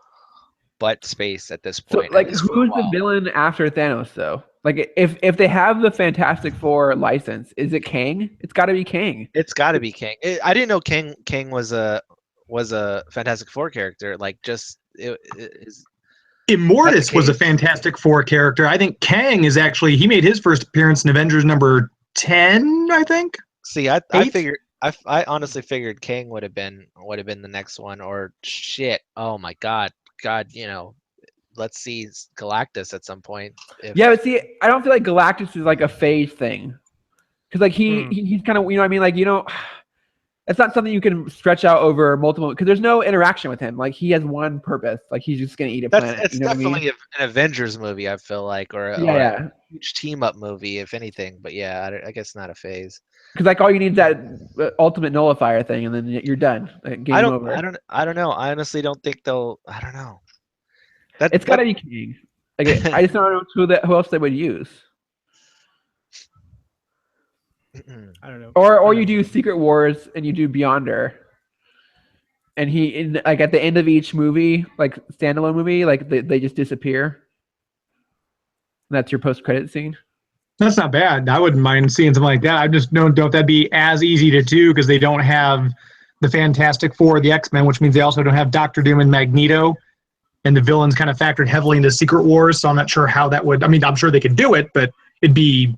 B: but space at this point.
C: So, like, who's the villain after Thanos, though? Like, if they have the Fantastic Four license, is it Kang? It's got to be Kang.
B: It's got to be Kang. I didn't know Kang was a Fantastic Four character. Like, just
D: Immortus was a Fantastic Four character. I think Kang is actually he made his first appearance in Avengers number 10, I think.
B: See, I figured. I honestly figured Kang would have been the next one, or shit. Oh my God, let's see Galactus at some point.
C: But see, I don't feel like Galactus is like a phase thing, because like he's kind of, you know what I mean, like, It's not something you can stretch out over multiple, because there's no interaction with him. Like he has one purpose. Like he's just gonna eat a planet.
B: It's
C: You know what I mean?
B: definitely an Avengers movie. I feel like, or
C: Yeah.
B: a huge team up movie, if anything. But yeah, I guess not a phase.
C: Because like all you need is that ultimate nullifier thing, and then you're done. Like, game over.
B: I don't know. I honestly don't think they'll. I don't know.
C: It's got to be King. Like I just don't know who else they would use.
A: I don't know.
C: Or you do Secret Wars and you do Beyonder, and like at the end of each movie, like standalone movie, like they just disappear. And that's your post-credit scene.
D: That's not bad. I wouldn't mind seeing something like that. I just don't know if that'd be as easy to do because they don't have the Fantastic Four, the X-Men, which means they also don't have Doctor Doom and Magneto, and the villains kind of factored heavily into Secret Wars. So I'm not sure how that would. I mean, I'm sure they could do it, but it'd be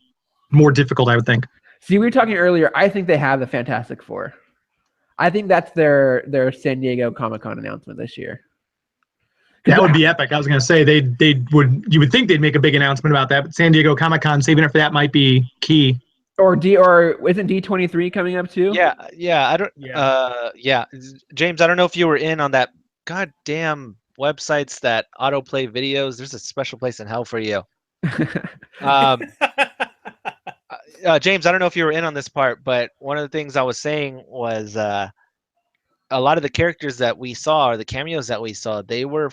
D: more difficult, I would think.
C: See, we were talking earlier. I think they have the Fantastic Four. I think that's their San Diego Comic-Con announcement this year.
D: That would be epic. I was going to say you would think they'd make a big announcement about that, but San Diego Comic-Con saving it for that might be key.
C: Or isn't D23 coming up too?
B: Yeah. I don't. Yeah. James, I don't know if you were in on that goddamn websites that autoplay videos. There's a special place in hell for you. James, I don't know if you were in on this part, but one of the things I was saying was a lot of the characters that we saw, or the cameos that we saw, they were,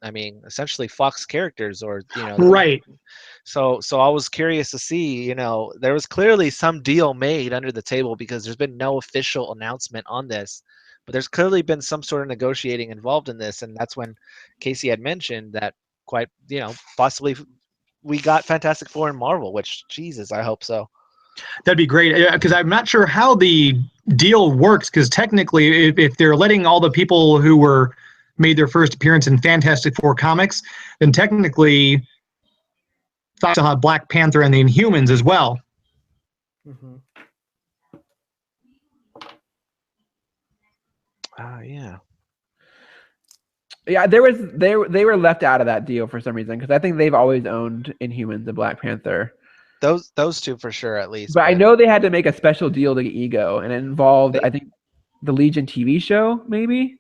B: I mean, essentially Fox characters, or
D: right.
B: So I was curious to see, there was clearly some deal made under the table because there's been no official announcement on this, but there's clearly been some sort of negotiating involved in this, and that's when Casey had mentioned that possibly we got Fantastic Four and Marvel, which, Jesus, I hope so.
D: That'd be great, because I'm not sure how the deal works, because technically if they're letting all the people who made their first appearance in Fantastic Four comics, then technically Fox will have Black Panther and the Inhumans as well.
A: Mm-hmm.
B: Yeah.
C: Yeah, they were left out of that deal for some reason, because I think they've always owned Inhumans and Black Panther.
B: Those two for sure, at least.
C: But I know they had to make a special deal to Ego, and it involved, I think, the Legion TV show, maybe.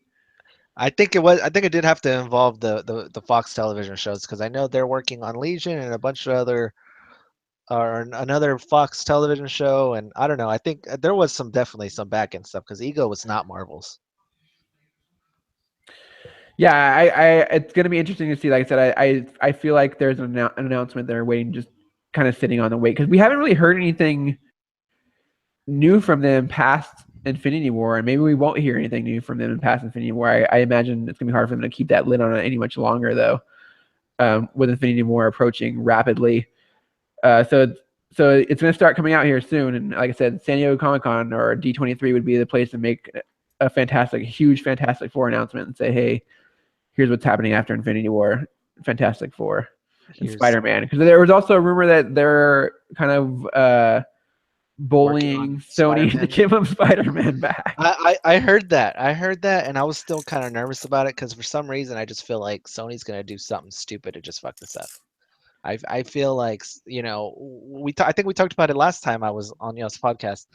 B: I think it did have to involve the Fox television shows, because I know they're working on Legion and a bunch of other, or another Fox television show, and I don't know. I think there was definitely some back end stuff, because Ego was not Marvel's.
C: Yeah, it's going to be interesting to see. Like I said, I feel like there's an announcement they're waiting, just kind of sitting on the wait, because we haven't really heard anything new from them past Infinity War, and maybe we won't hear anything new from them in past Infinity War. I imagine it's going to be hard for them to keep that lid on it any much longer, though, with Infinity War approaching rapidly. So it's going to start coming out here soon, and like I said, San Diego Comic-Con or D23 would be the place to make a huge Fantastic Four announcement and say, hey, here's what's happening after Infinity War, Fantastic Four, and Spider-Man. Because there was also a rumor that they're kind of bullying Sony to give them Spider-Man back.
B: I heard that. And I was still kind of nervous about it, because for some reason I just feel like Sony's going to do something stupid to just fuck this up. I feel like, I think we talked about it last time I was on y'all's podcast.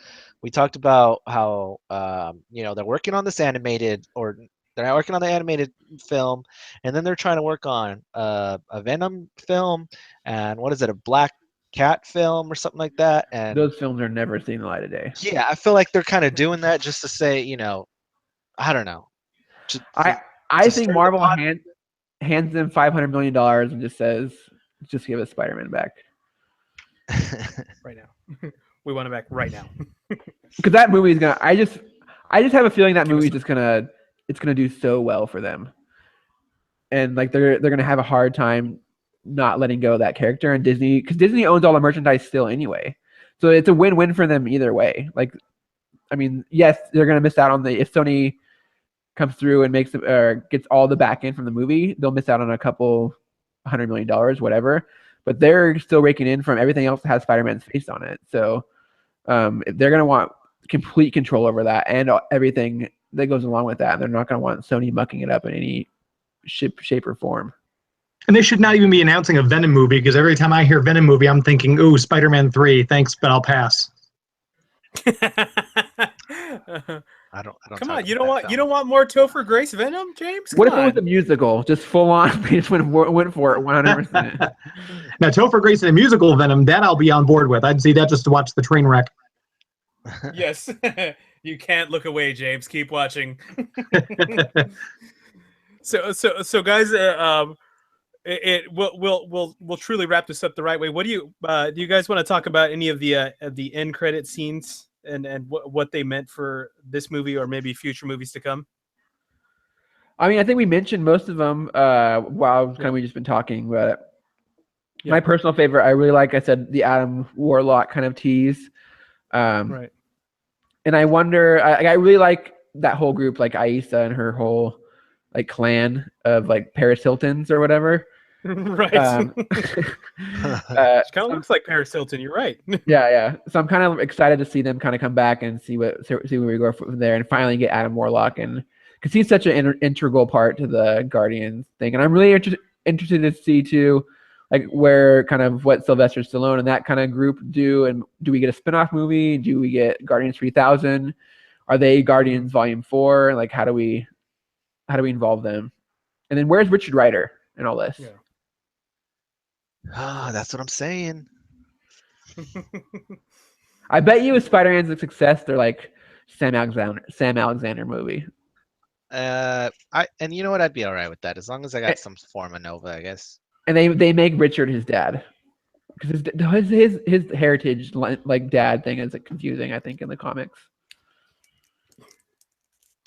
B: We talked about how, they're working on this animated, or they're working on the animated film, and then they're trying to work on a Venom film, and what is it, a Black Cat film or something like that. And
C: those films are never seeing the light of day.
B: Yeah, I feel like they're kind of doing that just to say, I don't know.
C: I think Marvel hands them $500 million and just says, just give us Spider-Man back.
A: Right now. We want it back right now.
C: Because that movie is gonna. I just have a feeling that movie is just gonna. It's gonna do so well for them, and like they're gonna have a hard time not letting go of that character. And Disney, because Disney owns all the merchandise still anyway, so it's a win-win for them either way. Like, I mean, yes, they're gonna miss out on if Sony comes through and gets all the back end from the movie, they'll miss out on a couple $100 million, whatever. But they're still raking in from everything else that has Spider-Man's face on it. So they're going to want complete control over that and everything that goes along with that. And they're not going to want Sony mucking it up in any shape or form.
D: And they should not even be announcing a Venom movie, because every time I hear Venom movie, I'm thinking, ooh, Spider-Man 3, thanks, but I'll pass.
B: I don't.
A: Come
B: talk
A: on, you
B: about
A: don't
B: that
A: want
B: film.
A: more Topher Grace Venom, James?
C: What if
A: Come
C: it was
A: on.
C: a musical, just full on? They just went for it 100%.
D: Now, Topher Grace in a musical Venom, that I'll be on board with. I'd see that just to watch the train wreck.
A: Yes, you can't look away, James. Keep watching. So, guys, we'll truly wrap this up the right way. What do you guys want to talk about any of the end credit scenes and what they meant for this movie or maybe future movies to come?
C: I mean, I think we mentioned most of them while we've just been talking, but my personal favorite, I really like, I said, the Adam Warlock kind of tease.
A: Right.
C: And I wonder, I really like that whole group, like Aisa and her whole like clan of like Paris Hiltons or whatever.
A: Right.
C: She
A: kind of looks like Paris Hilton. You're right.
C: Yeah. So I'm kind of excited to see them kind of come back and see where we go from there, and finally get Adam Warlock, and because he's such an integral part to the Guardians thing, and I'm really interested to see too, like where kind of what Sylvester Stallone and that kind of group do, and do we get a spin-off movie? Do we get Guardians 3000? Are they Guardians Volume 4? Like how do we involve them? And then where's Richard Rider in all this?
A: Yeah.
B: That's what I'm saying.
C: I bet you if Spider-Man's a success, they're like Sam Alexander movie.
B: And you know what? I'd be all right with that as long as I got some form of Nova, I guess.
C: And they make Richard his dad, because his heritage like dad thing is like confusing, I think, in the comics.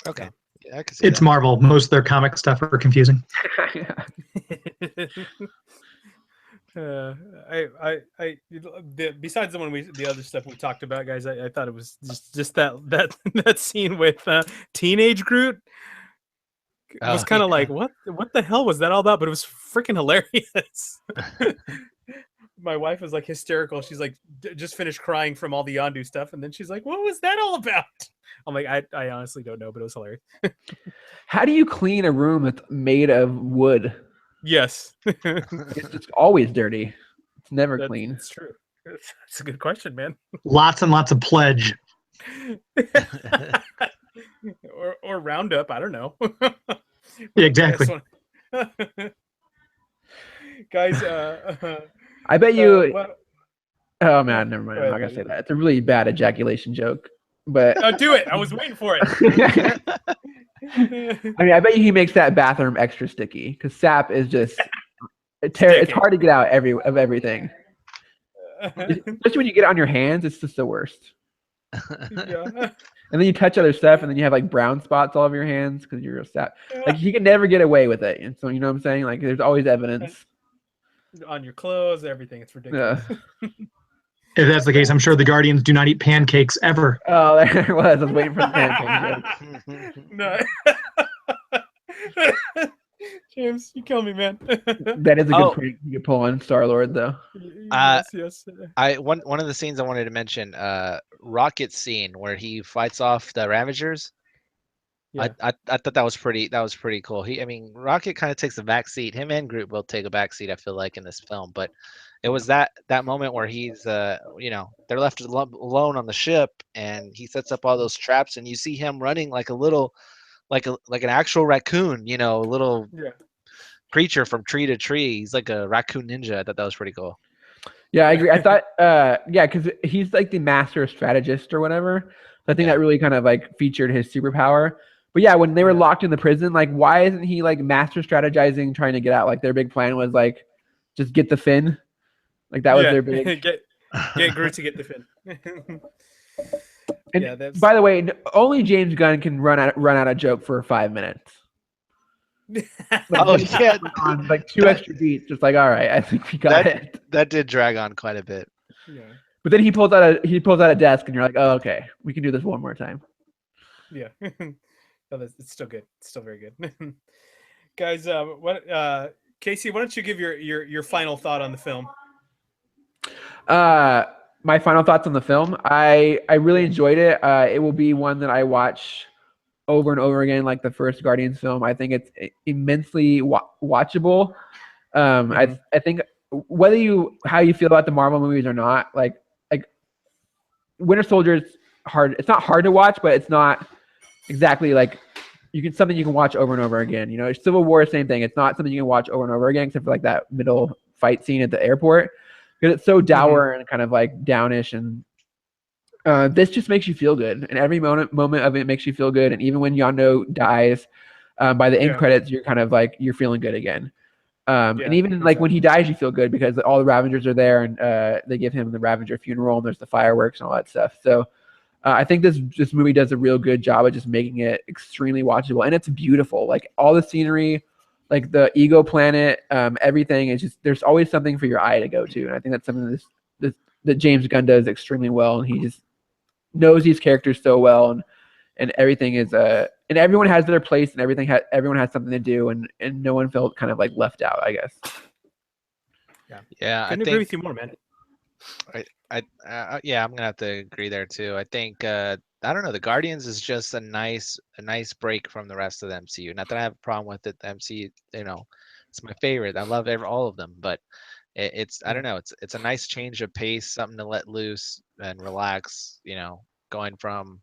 B: Okay. Yeah, I can see
D: It's
B: that.
D: Marvel. Most of their comic stuff are confusing.
A: Besides the other stuff we talked about, guys, I thought it was just that scene with teenage Groot. It was kind of like, what the hell was that all about? But it was freaking hilarious. My wife was like hysterical. She's like, just finished crying from all the Yondu stuff, and then she's like, what was that all about? I'm like, I honestly don't know, but it was hilarious.
C: How do you clean a room that's made of wood?
A: Yes.
C: It's just always dirty. It's never clean.
A: It's true. That's a good question, man.
D: Lots and lots of pledge.
A: or Roundup. I don't know.
D: Yeah, exactly.
A: Guys,
C: I bet you. Oh man, never mind. I'm not gonna say that. It's a really bad ejaculation joke. But
A: do it. I was waiting for it.
C: I mean, I bet you he makes that bathroom extra sticky because sap is just it's hard to get out of everything. Especially when you get it on your hands, it's just the worst.
A: Yeah.
C: And then you touch other stuff, and then you have like brown spots all over your hands because you're a sap. Like he can never get away with it. And so you know what I'm saying? Like there's always evidence
A: on your clothes, everything. It's ridiculous.
D: If that's the case, I'm sure the Guardians do not eat pancakes ever.
C: Oh, there it was. I was waiting for the pancake joke.
A: No. James, you kill me, man.
C: That is a good prank you could pull on Star-Lord, though.
A: Yes.
B: One of the scenes I wanted to mention, Rocket's scene where he fights off the Ravagers. Yeah. I thought that was pretty cool. Rocket kind of takes a back seat. Him and Groot both take a back seat, I feel like, in this film. But it was that moment where he's they're left alone on the ship, and he sets up all those traps, and you see him running like a little like an actual raccoon, a little creature from tree to tree. He's like a raccoon ninja. I thought that was pretty cool.
C: Yeah, I agree. I thought because he's like the master strategist or whatever. So I think that really kind of like featured his superpower. But yeah, when they were locked in the prison, like why isn't he like master strategizing trying to get out? Like their big plan was like just get the fin. Like that was their big
A: get Groot to get the fin.
C: And by the way, only James Gunn can run out a joke for 5 minutes. On like 2 extra beats, just like, all right, I think we got it.
B: That did drag on quite a bit.
A: Yeah.
C: But then he pulls out a desk, and you're like, oh, okay, we can do this one more time.
A: Yeah. It's still good. It's still very good. Guys, Casey, why don't you give your final thought on the film?
C: My final thoughts on the film. I really enjoyed it. It will be one that I watch over and over again, like the first Guardians film. I think it's immensely watchable. I think how you feel about the Marvel movies or not, like Winter Soldier is hard. It's not hard to watch, but it's not exactly like something you can watch over and over again. You know, Civil War, same thing. It's not something you can watch over and over again, except for like that middle fight scene at the airport, because it's so dour and kind of like downish. And this just makes you feel good, and every moment of it makes you feel good. And even when Yondu dies, by the end credits, you're kind of like you're feeling good again. And even like when he dies, you feel good because all the Ravengers are there, and they give him the Ravenger funeral, and there's the fireworks and all that stuff. So I think this movie does a real good job of just making it extremely watchable, and it's beautiful. Like all the scenery, like the Ego Planet, everything is just there's always something for your eye to go to, and I think that's something that James Gunn does extremely well, and he just knows these characters so well, and everything is and everyone has their place, and everyone has something to do, and no one felt kind of like left out, I guess.
B: Yeah,
A: I couldn't agree with you more, man.
B: Yeah, I'm gonna have to agree there too. I think I don't know. The Guardians is just a nice break from the rest of the MCU. Not that I have a problem with it. The MCU, it's my favorite. I love all of them, but it's I don't know. It's a nice change of pace, something to let loose and relax. Going from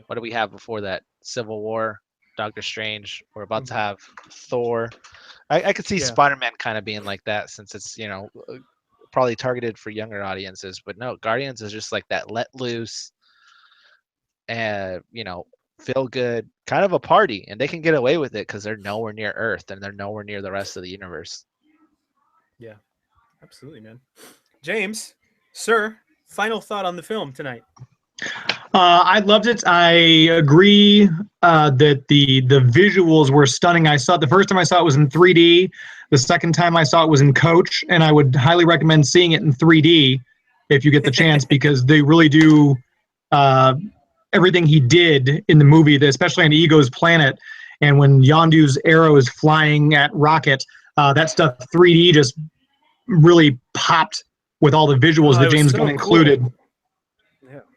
B: what do we have before that? Civil War, Doctor Strange. We're about to have Thor. I could see Spider-Man kind of being like that, since it's probably targeted for younger audiences. But no, Guardians is just like that let loose and feel good kind of a party, and they can get away with it because they're nowhere near Earth and they're nowhere near the rest of the universe.
A: Yeah, absolutely, man. James, sir, final thought on the film tonight.
D: I loved it. I agree that the visuals were stunning. I saw it the first time I saw it was in 3D. The second time I saw it was in Coach, and I would highly recommend seeing it in 3D if you get the chance, because they really do everything he did in the movie, especially on Ego's planet, and when Yondu's arrow is flying at Rocket, that stuff 3D just really popped with all the visuals that James Gunn included.
A: Cool.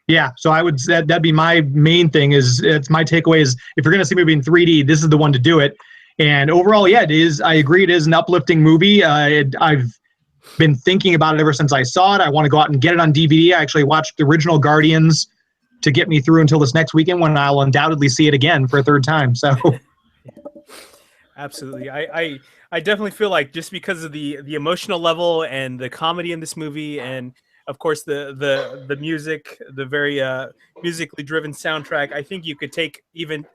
D: Yeah, so I would that'd be my main thing. It's my takeaway is if you're going to see a movie in 3D, this is the one to do it. And overall, yeah, it is. I agree, it is an uplifting movie. I've been thinking about it ever since I saw it. I want to go out and get it on DVD. I actually watched the original Guardians to get me through until this next weekend, when I'll undoubtedly see it again for a third time. So,
A: absolutely, I definitely feel like just because of the emotional level and the comedy in this movie, and of course the music, the very musically driven soundtrack, I think you could take even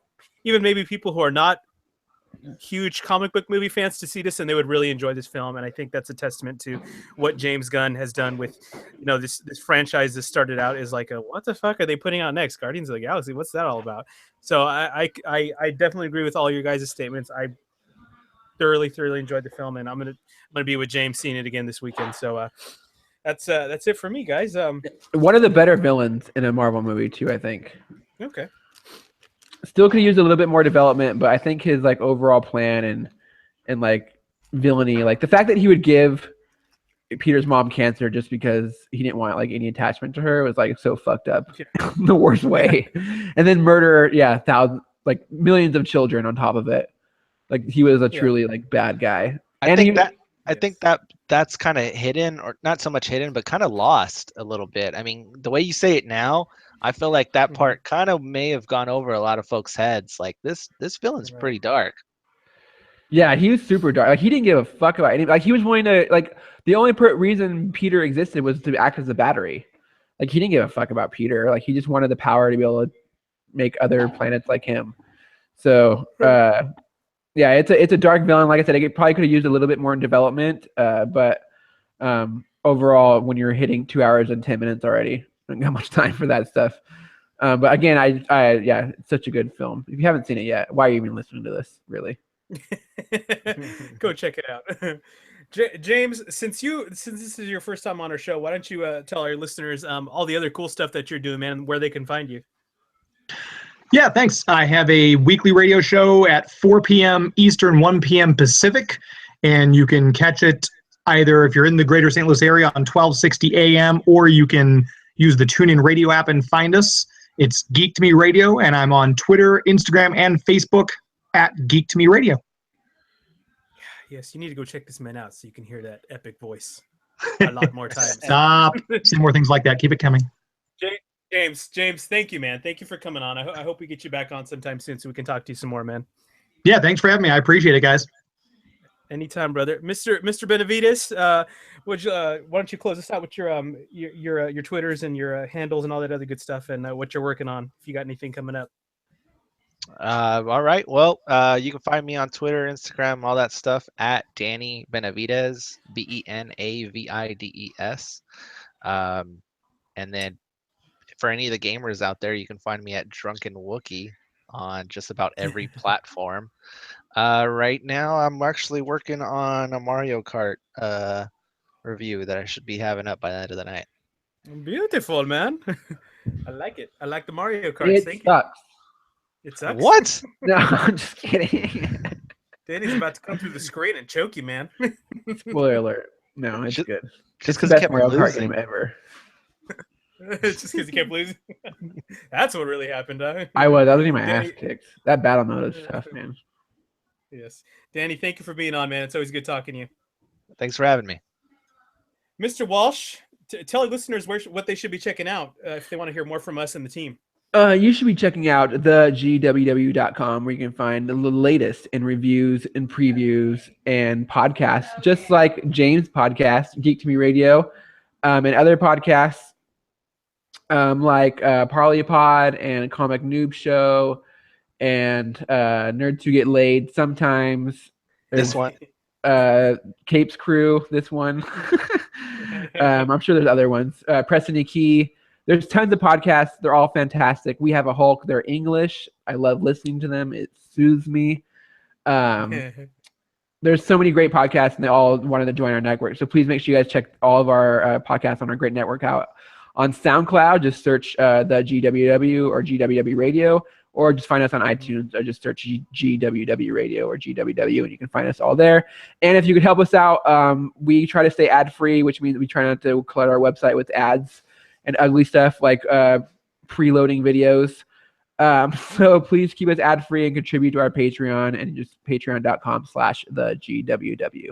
A: maybe people who are not huge comic book movie fans to see this, and they would really enjoy this film. And I think that's a testament to what James Gunn has done with this franchise that started out as like what the fuck are they putting out next? Guardians of the Galaxy, what's that all about? So I definitely agree with all your guys' statements. I thoroughly enjoyed the film, and I'm gonna be with James seeing it again this weekend. So that's it for me, guys.
C: One of the better villains in a Marvel movie too, I think.
A: Okay.
C: Still could use a little bit more development, but I think his like overall plan and like villainy, like the fact that he would give Peter's mom cancer just because he didn't want like any attachment to her was like so fucked up, the worst way. And then murder, millions of children on top of it. Like he was a truly like bad guy.
B: I think that's kind of hidden, or not so much hidden, but kind of lost a little bit. I mean, the way you say it now, I feel like that part kind of may have gone over a lot of folks' heads. Like this villain's pretty dark.
C: Yeah, he was super dark. Like he didn't give a fuck about anything. Like he was willing to like the only reason Peter existed was to act as a battery. Like he didn't give a fuck about Peter. Like he just wanted the power to be able to make other planets like him. So yeah, it's a dark villain. Like I said, it probably could have used a little bit more in development. But overall, when you're hitting 2 hours and 10 minutes already, I don't got much time for that stuff. But again, it's such a good film. If you haven't seen it yet, why are you even listening to this? Really?
A: Go check it out. James, since this is your first time on our show, why don't you tell our listeners all the other cool stuff that you're doing, man, and where they can find you?
D: Yeah, thanks. I have a weekly radio show at 4 p.m. Eastern, 1 p.m. Pacific, and you can catch it either if you're in the greater St. Louis area on 1260 a.m., or you can use the TuneIn Radio app and find us. It's Geek to Me Radio, and I'm on Twitter, Instagram, and Facebook at Geek to Me Radio.
A: Yes, you need to go check this man out so you can hear that epic voice a lot more times.
D: Stop. Say more things like that. Keep it coming.
A: James, thank you, man. Thank you for coming on. I hope we get you back on sometime soon so we can talk to you some more, man.
D: Yeah, thanks for having me. I appreciate it, guys.
A: Anytime, brother. Mr. Benavides, why don't you close us out with your Twitters and your handles and all that other good stuff and what you're working on, if you got anything coming up.
B: All right. Well, you can find me on Twitter, Instagram, all that stuff at Danny Benavides, Benavides. And then for any of the gamers out there, you can find me at Drunken Wookie on just about every platform. Right now, I'm actually working on a Mario Kart review that I should be having up by the end of the night.
A: Beautiful, man. I like it. I like the Mario Kart.
C: It sucks.
A: It sucks.
B: What?
C: No, I'm just kidding.
A: Danny's about to come through the screen and choke you, man.
C: Spoiler alert. No, it's good.
B: Just
C: It's
B: because
C: the
B: he
C: best
B: kept
C: Mario Kart
B: losing.
C: game ever.
A: It's just because he kept losing. That's what really happened, huh?
C: I was getting my ass
A: Danny-
C: kicked. That battle mode is tough, man.
A: Yes. Danny, thank you for being on, man. It's always good talking to you.
B: Thanks for having me.
A: Mr. Walsh, tell listeners what they should be checking out if they want to hear more from us and the team.
C: You should be checking out thegww.com where you can find the latest in reviews and previews and podcasts, just like James' podcast, Geek to Me Radio, and other podcasts like Parleypod and Comic Noob Show and Nerds Who Get Laid sometimes.
B: This one.
C: Capes Crew, this one. I'm sure there's other ones. Preston and Key. There's tons of podcasts. They're all fantastic. We have a Hulk. They're English. I love listening to them. It soothes me. There's so many great podcasts, and they all wanted to join our network. So please make sure you guys check all of our podcasts on our great network out. On SoundCloud, just search the GWW or GWW Radio, or just find us on iTunes, or just search GWW Radio or GWW, and you can find us all there. And if you could help us out, we try to stay ad-free, which means we try not to clutter our website with ads and ugly stuff like preloading videos. So please keep us ad-free and contribute to our Patreon, and just patreon.com/thegww.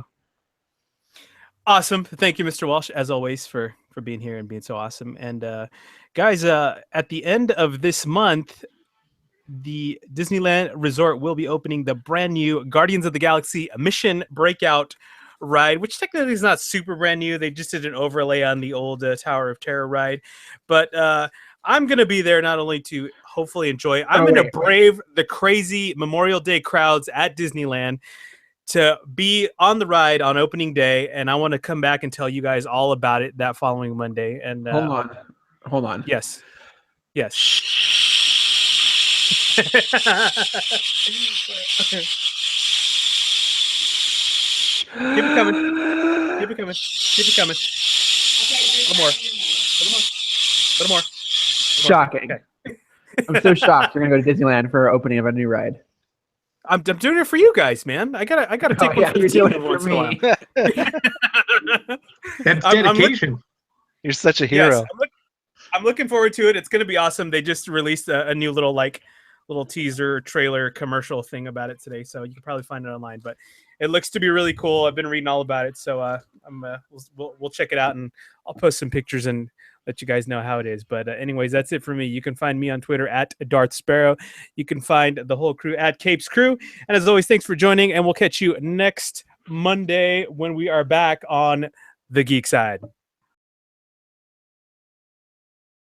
A: Awesome. Thank you, Mr. Walsh, as always, for being here and being so awesome. And guys, at the end of this month, the Disneyland Resort will be opening the brand new Guardians of the Galaxy Mission Breakout ride, which technically is not super brand new. They just did an overlay on the old Tower of Terror ride. But I'm going to be there not only to hopefully enjoy, I'm going to brave the crazy Memorial Day crowds at Disneyland to be on the ride on opening day. And I want to come back and tell you guys all about it that following Monday. And
C: Hold on.
A: Yes. Keep it coming. Keep it coming. Keep it coming. A little more.
C: Shocking.
A: Okay.
C: I'm so shocked. You're gonna go to Disneyland for opening of a new ride.
A: I'm doing it for you guys, man. I gotta take one for the
C: you're
A: team
C: doing
A: every
C: it
A: once
C: for
A: in a while.
C: me.
D: That's dedication.
B: You're such a hero.
A: Yes, I'm looking forward to it. It's gonna be awesome. They just released a new little teaser trailer commercial thing about it today, so you can probably find it online. But it looks to be really cool. I've been reading all about it, so we'll check it out, and I'll post some pictures and let you guys know how it is. But anyways, that's it for me. You can find me on Twitter at Darth Sparrow. You can find the whole crew at Capes Crew. And as always, thanks for joining, and we'll catch you next Monday when we are back on the Geek Side.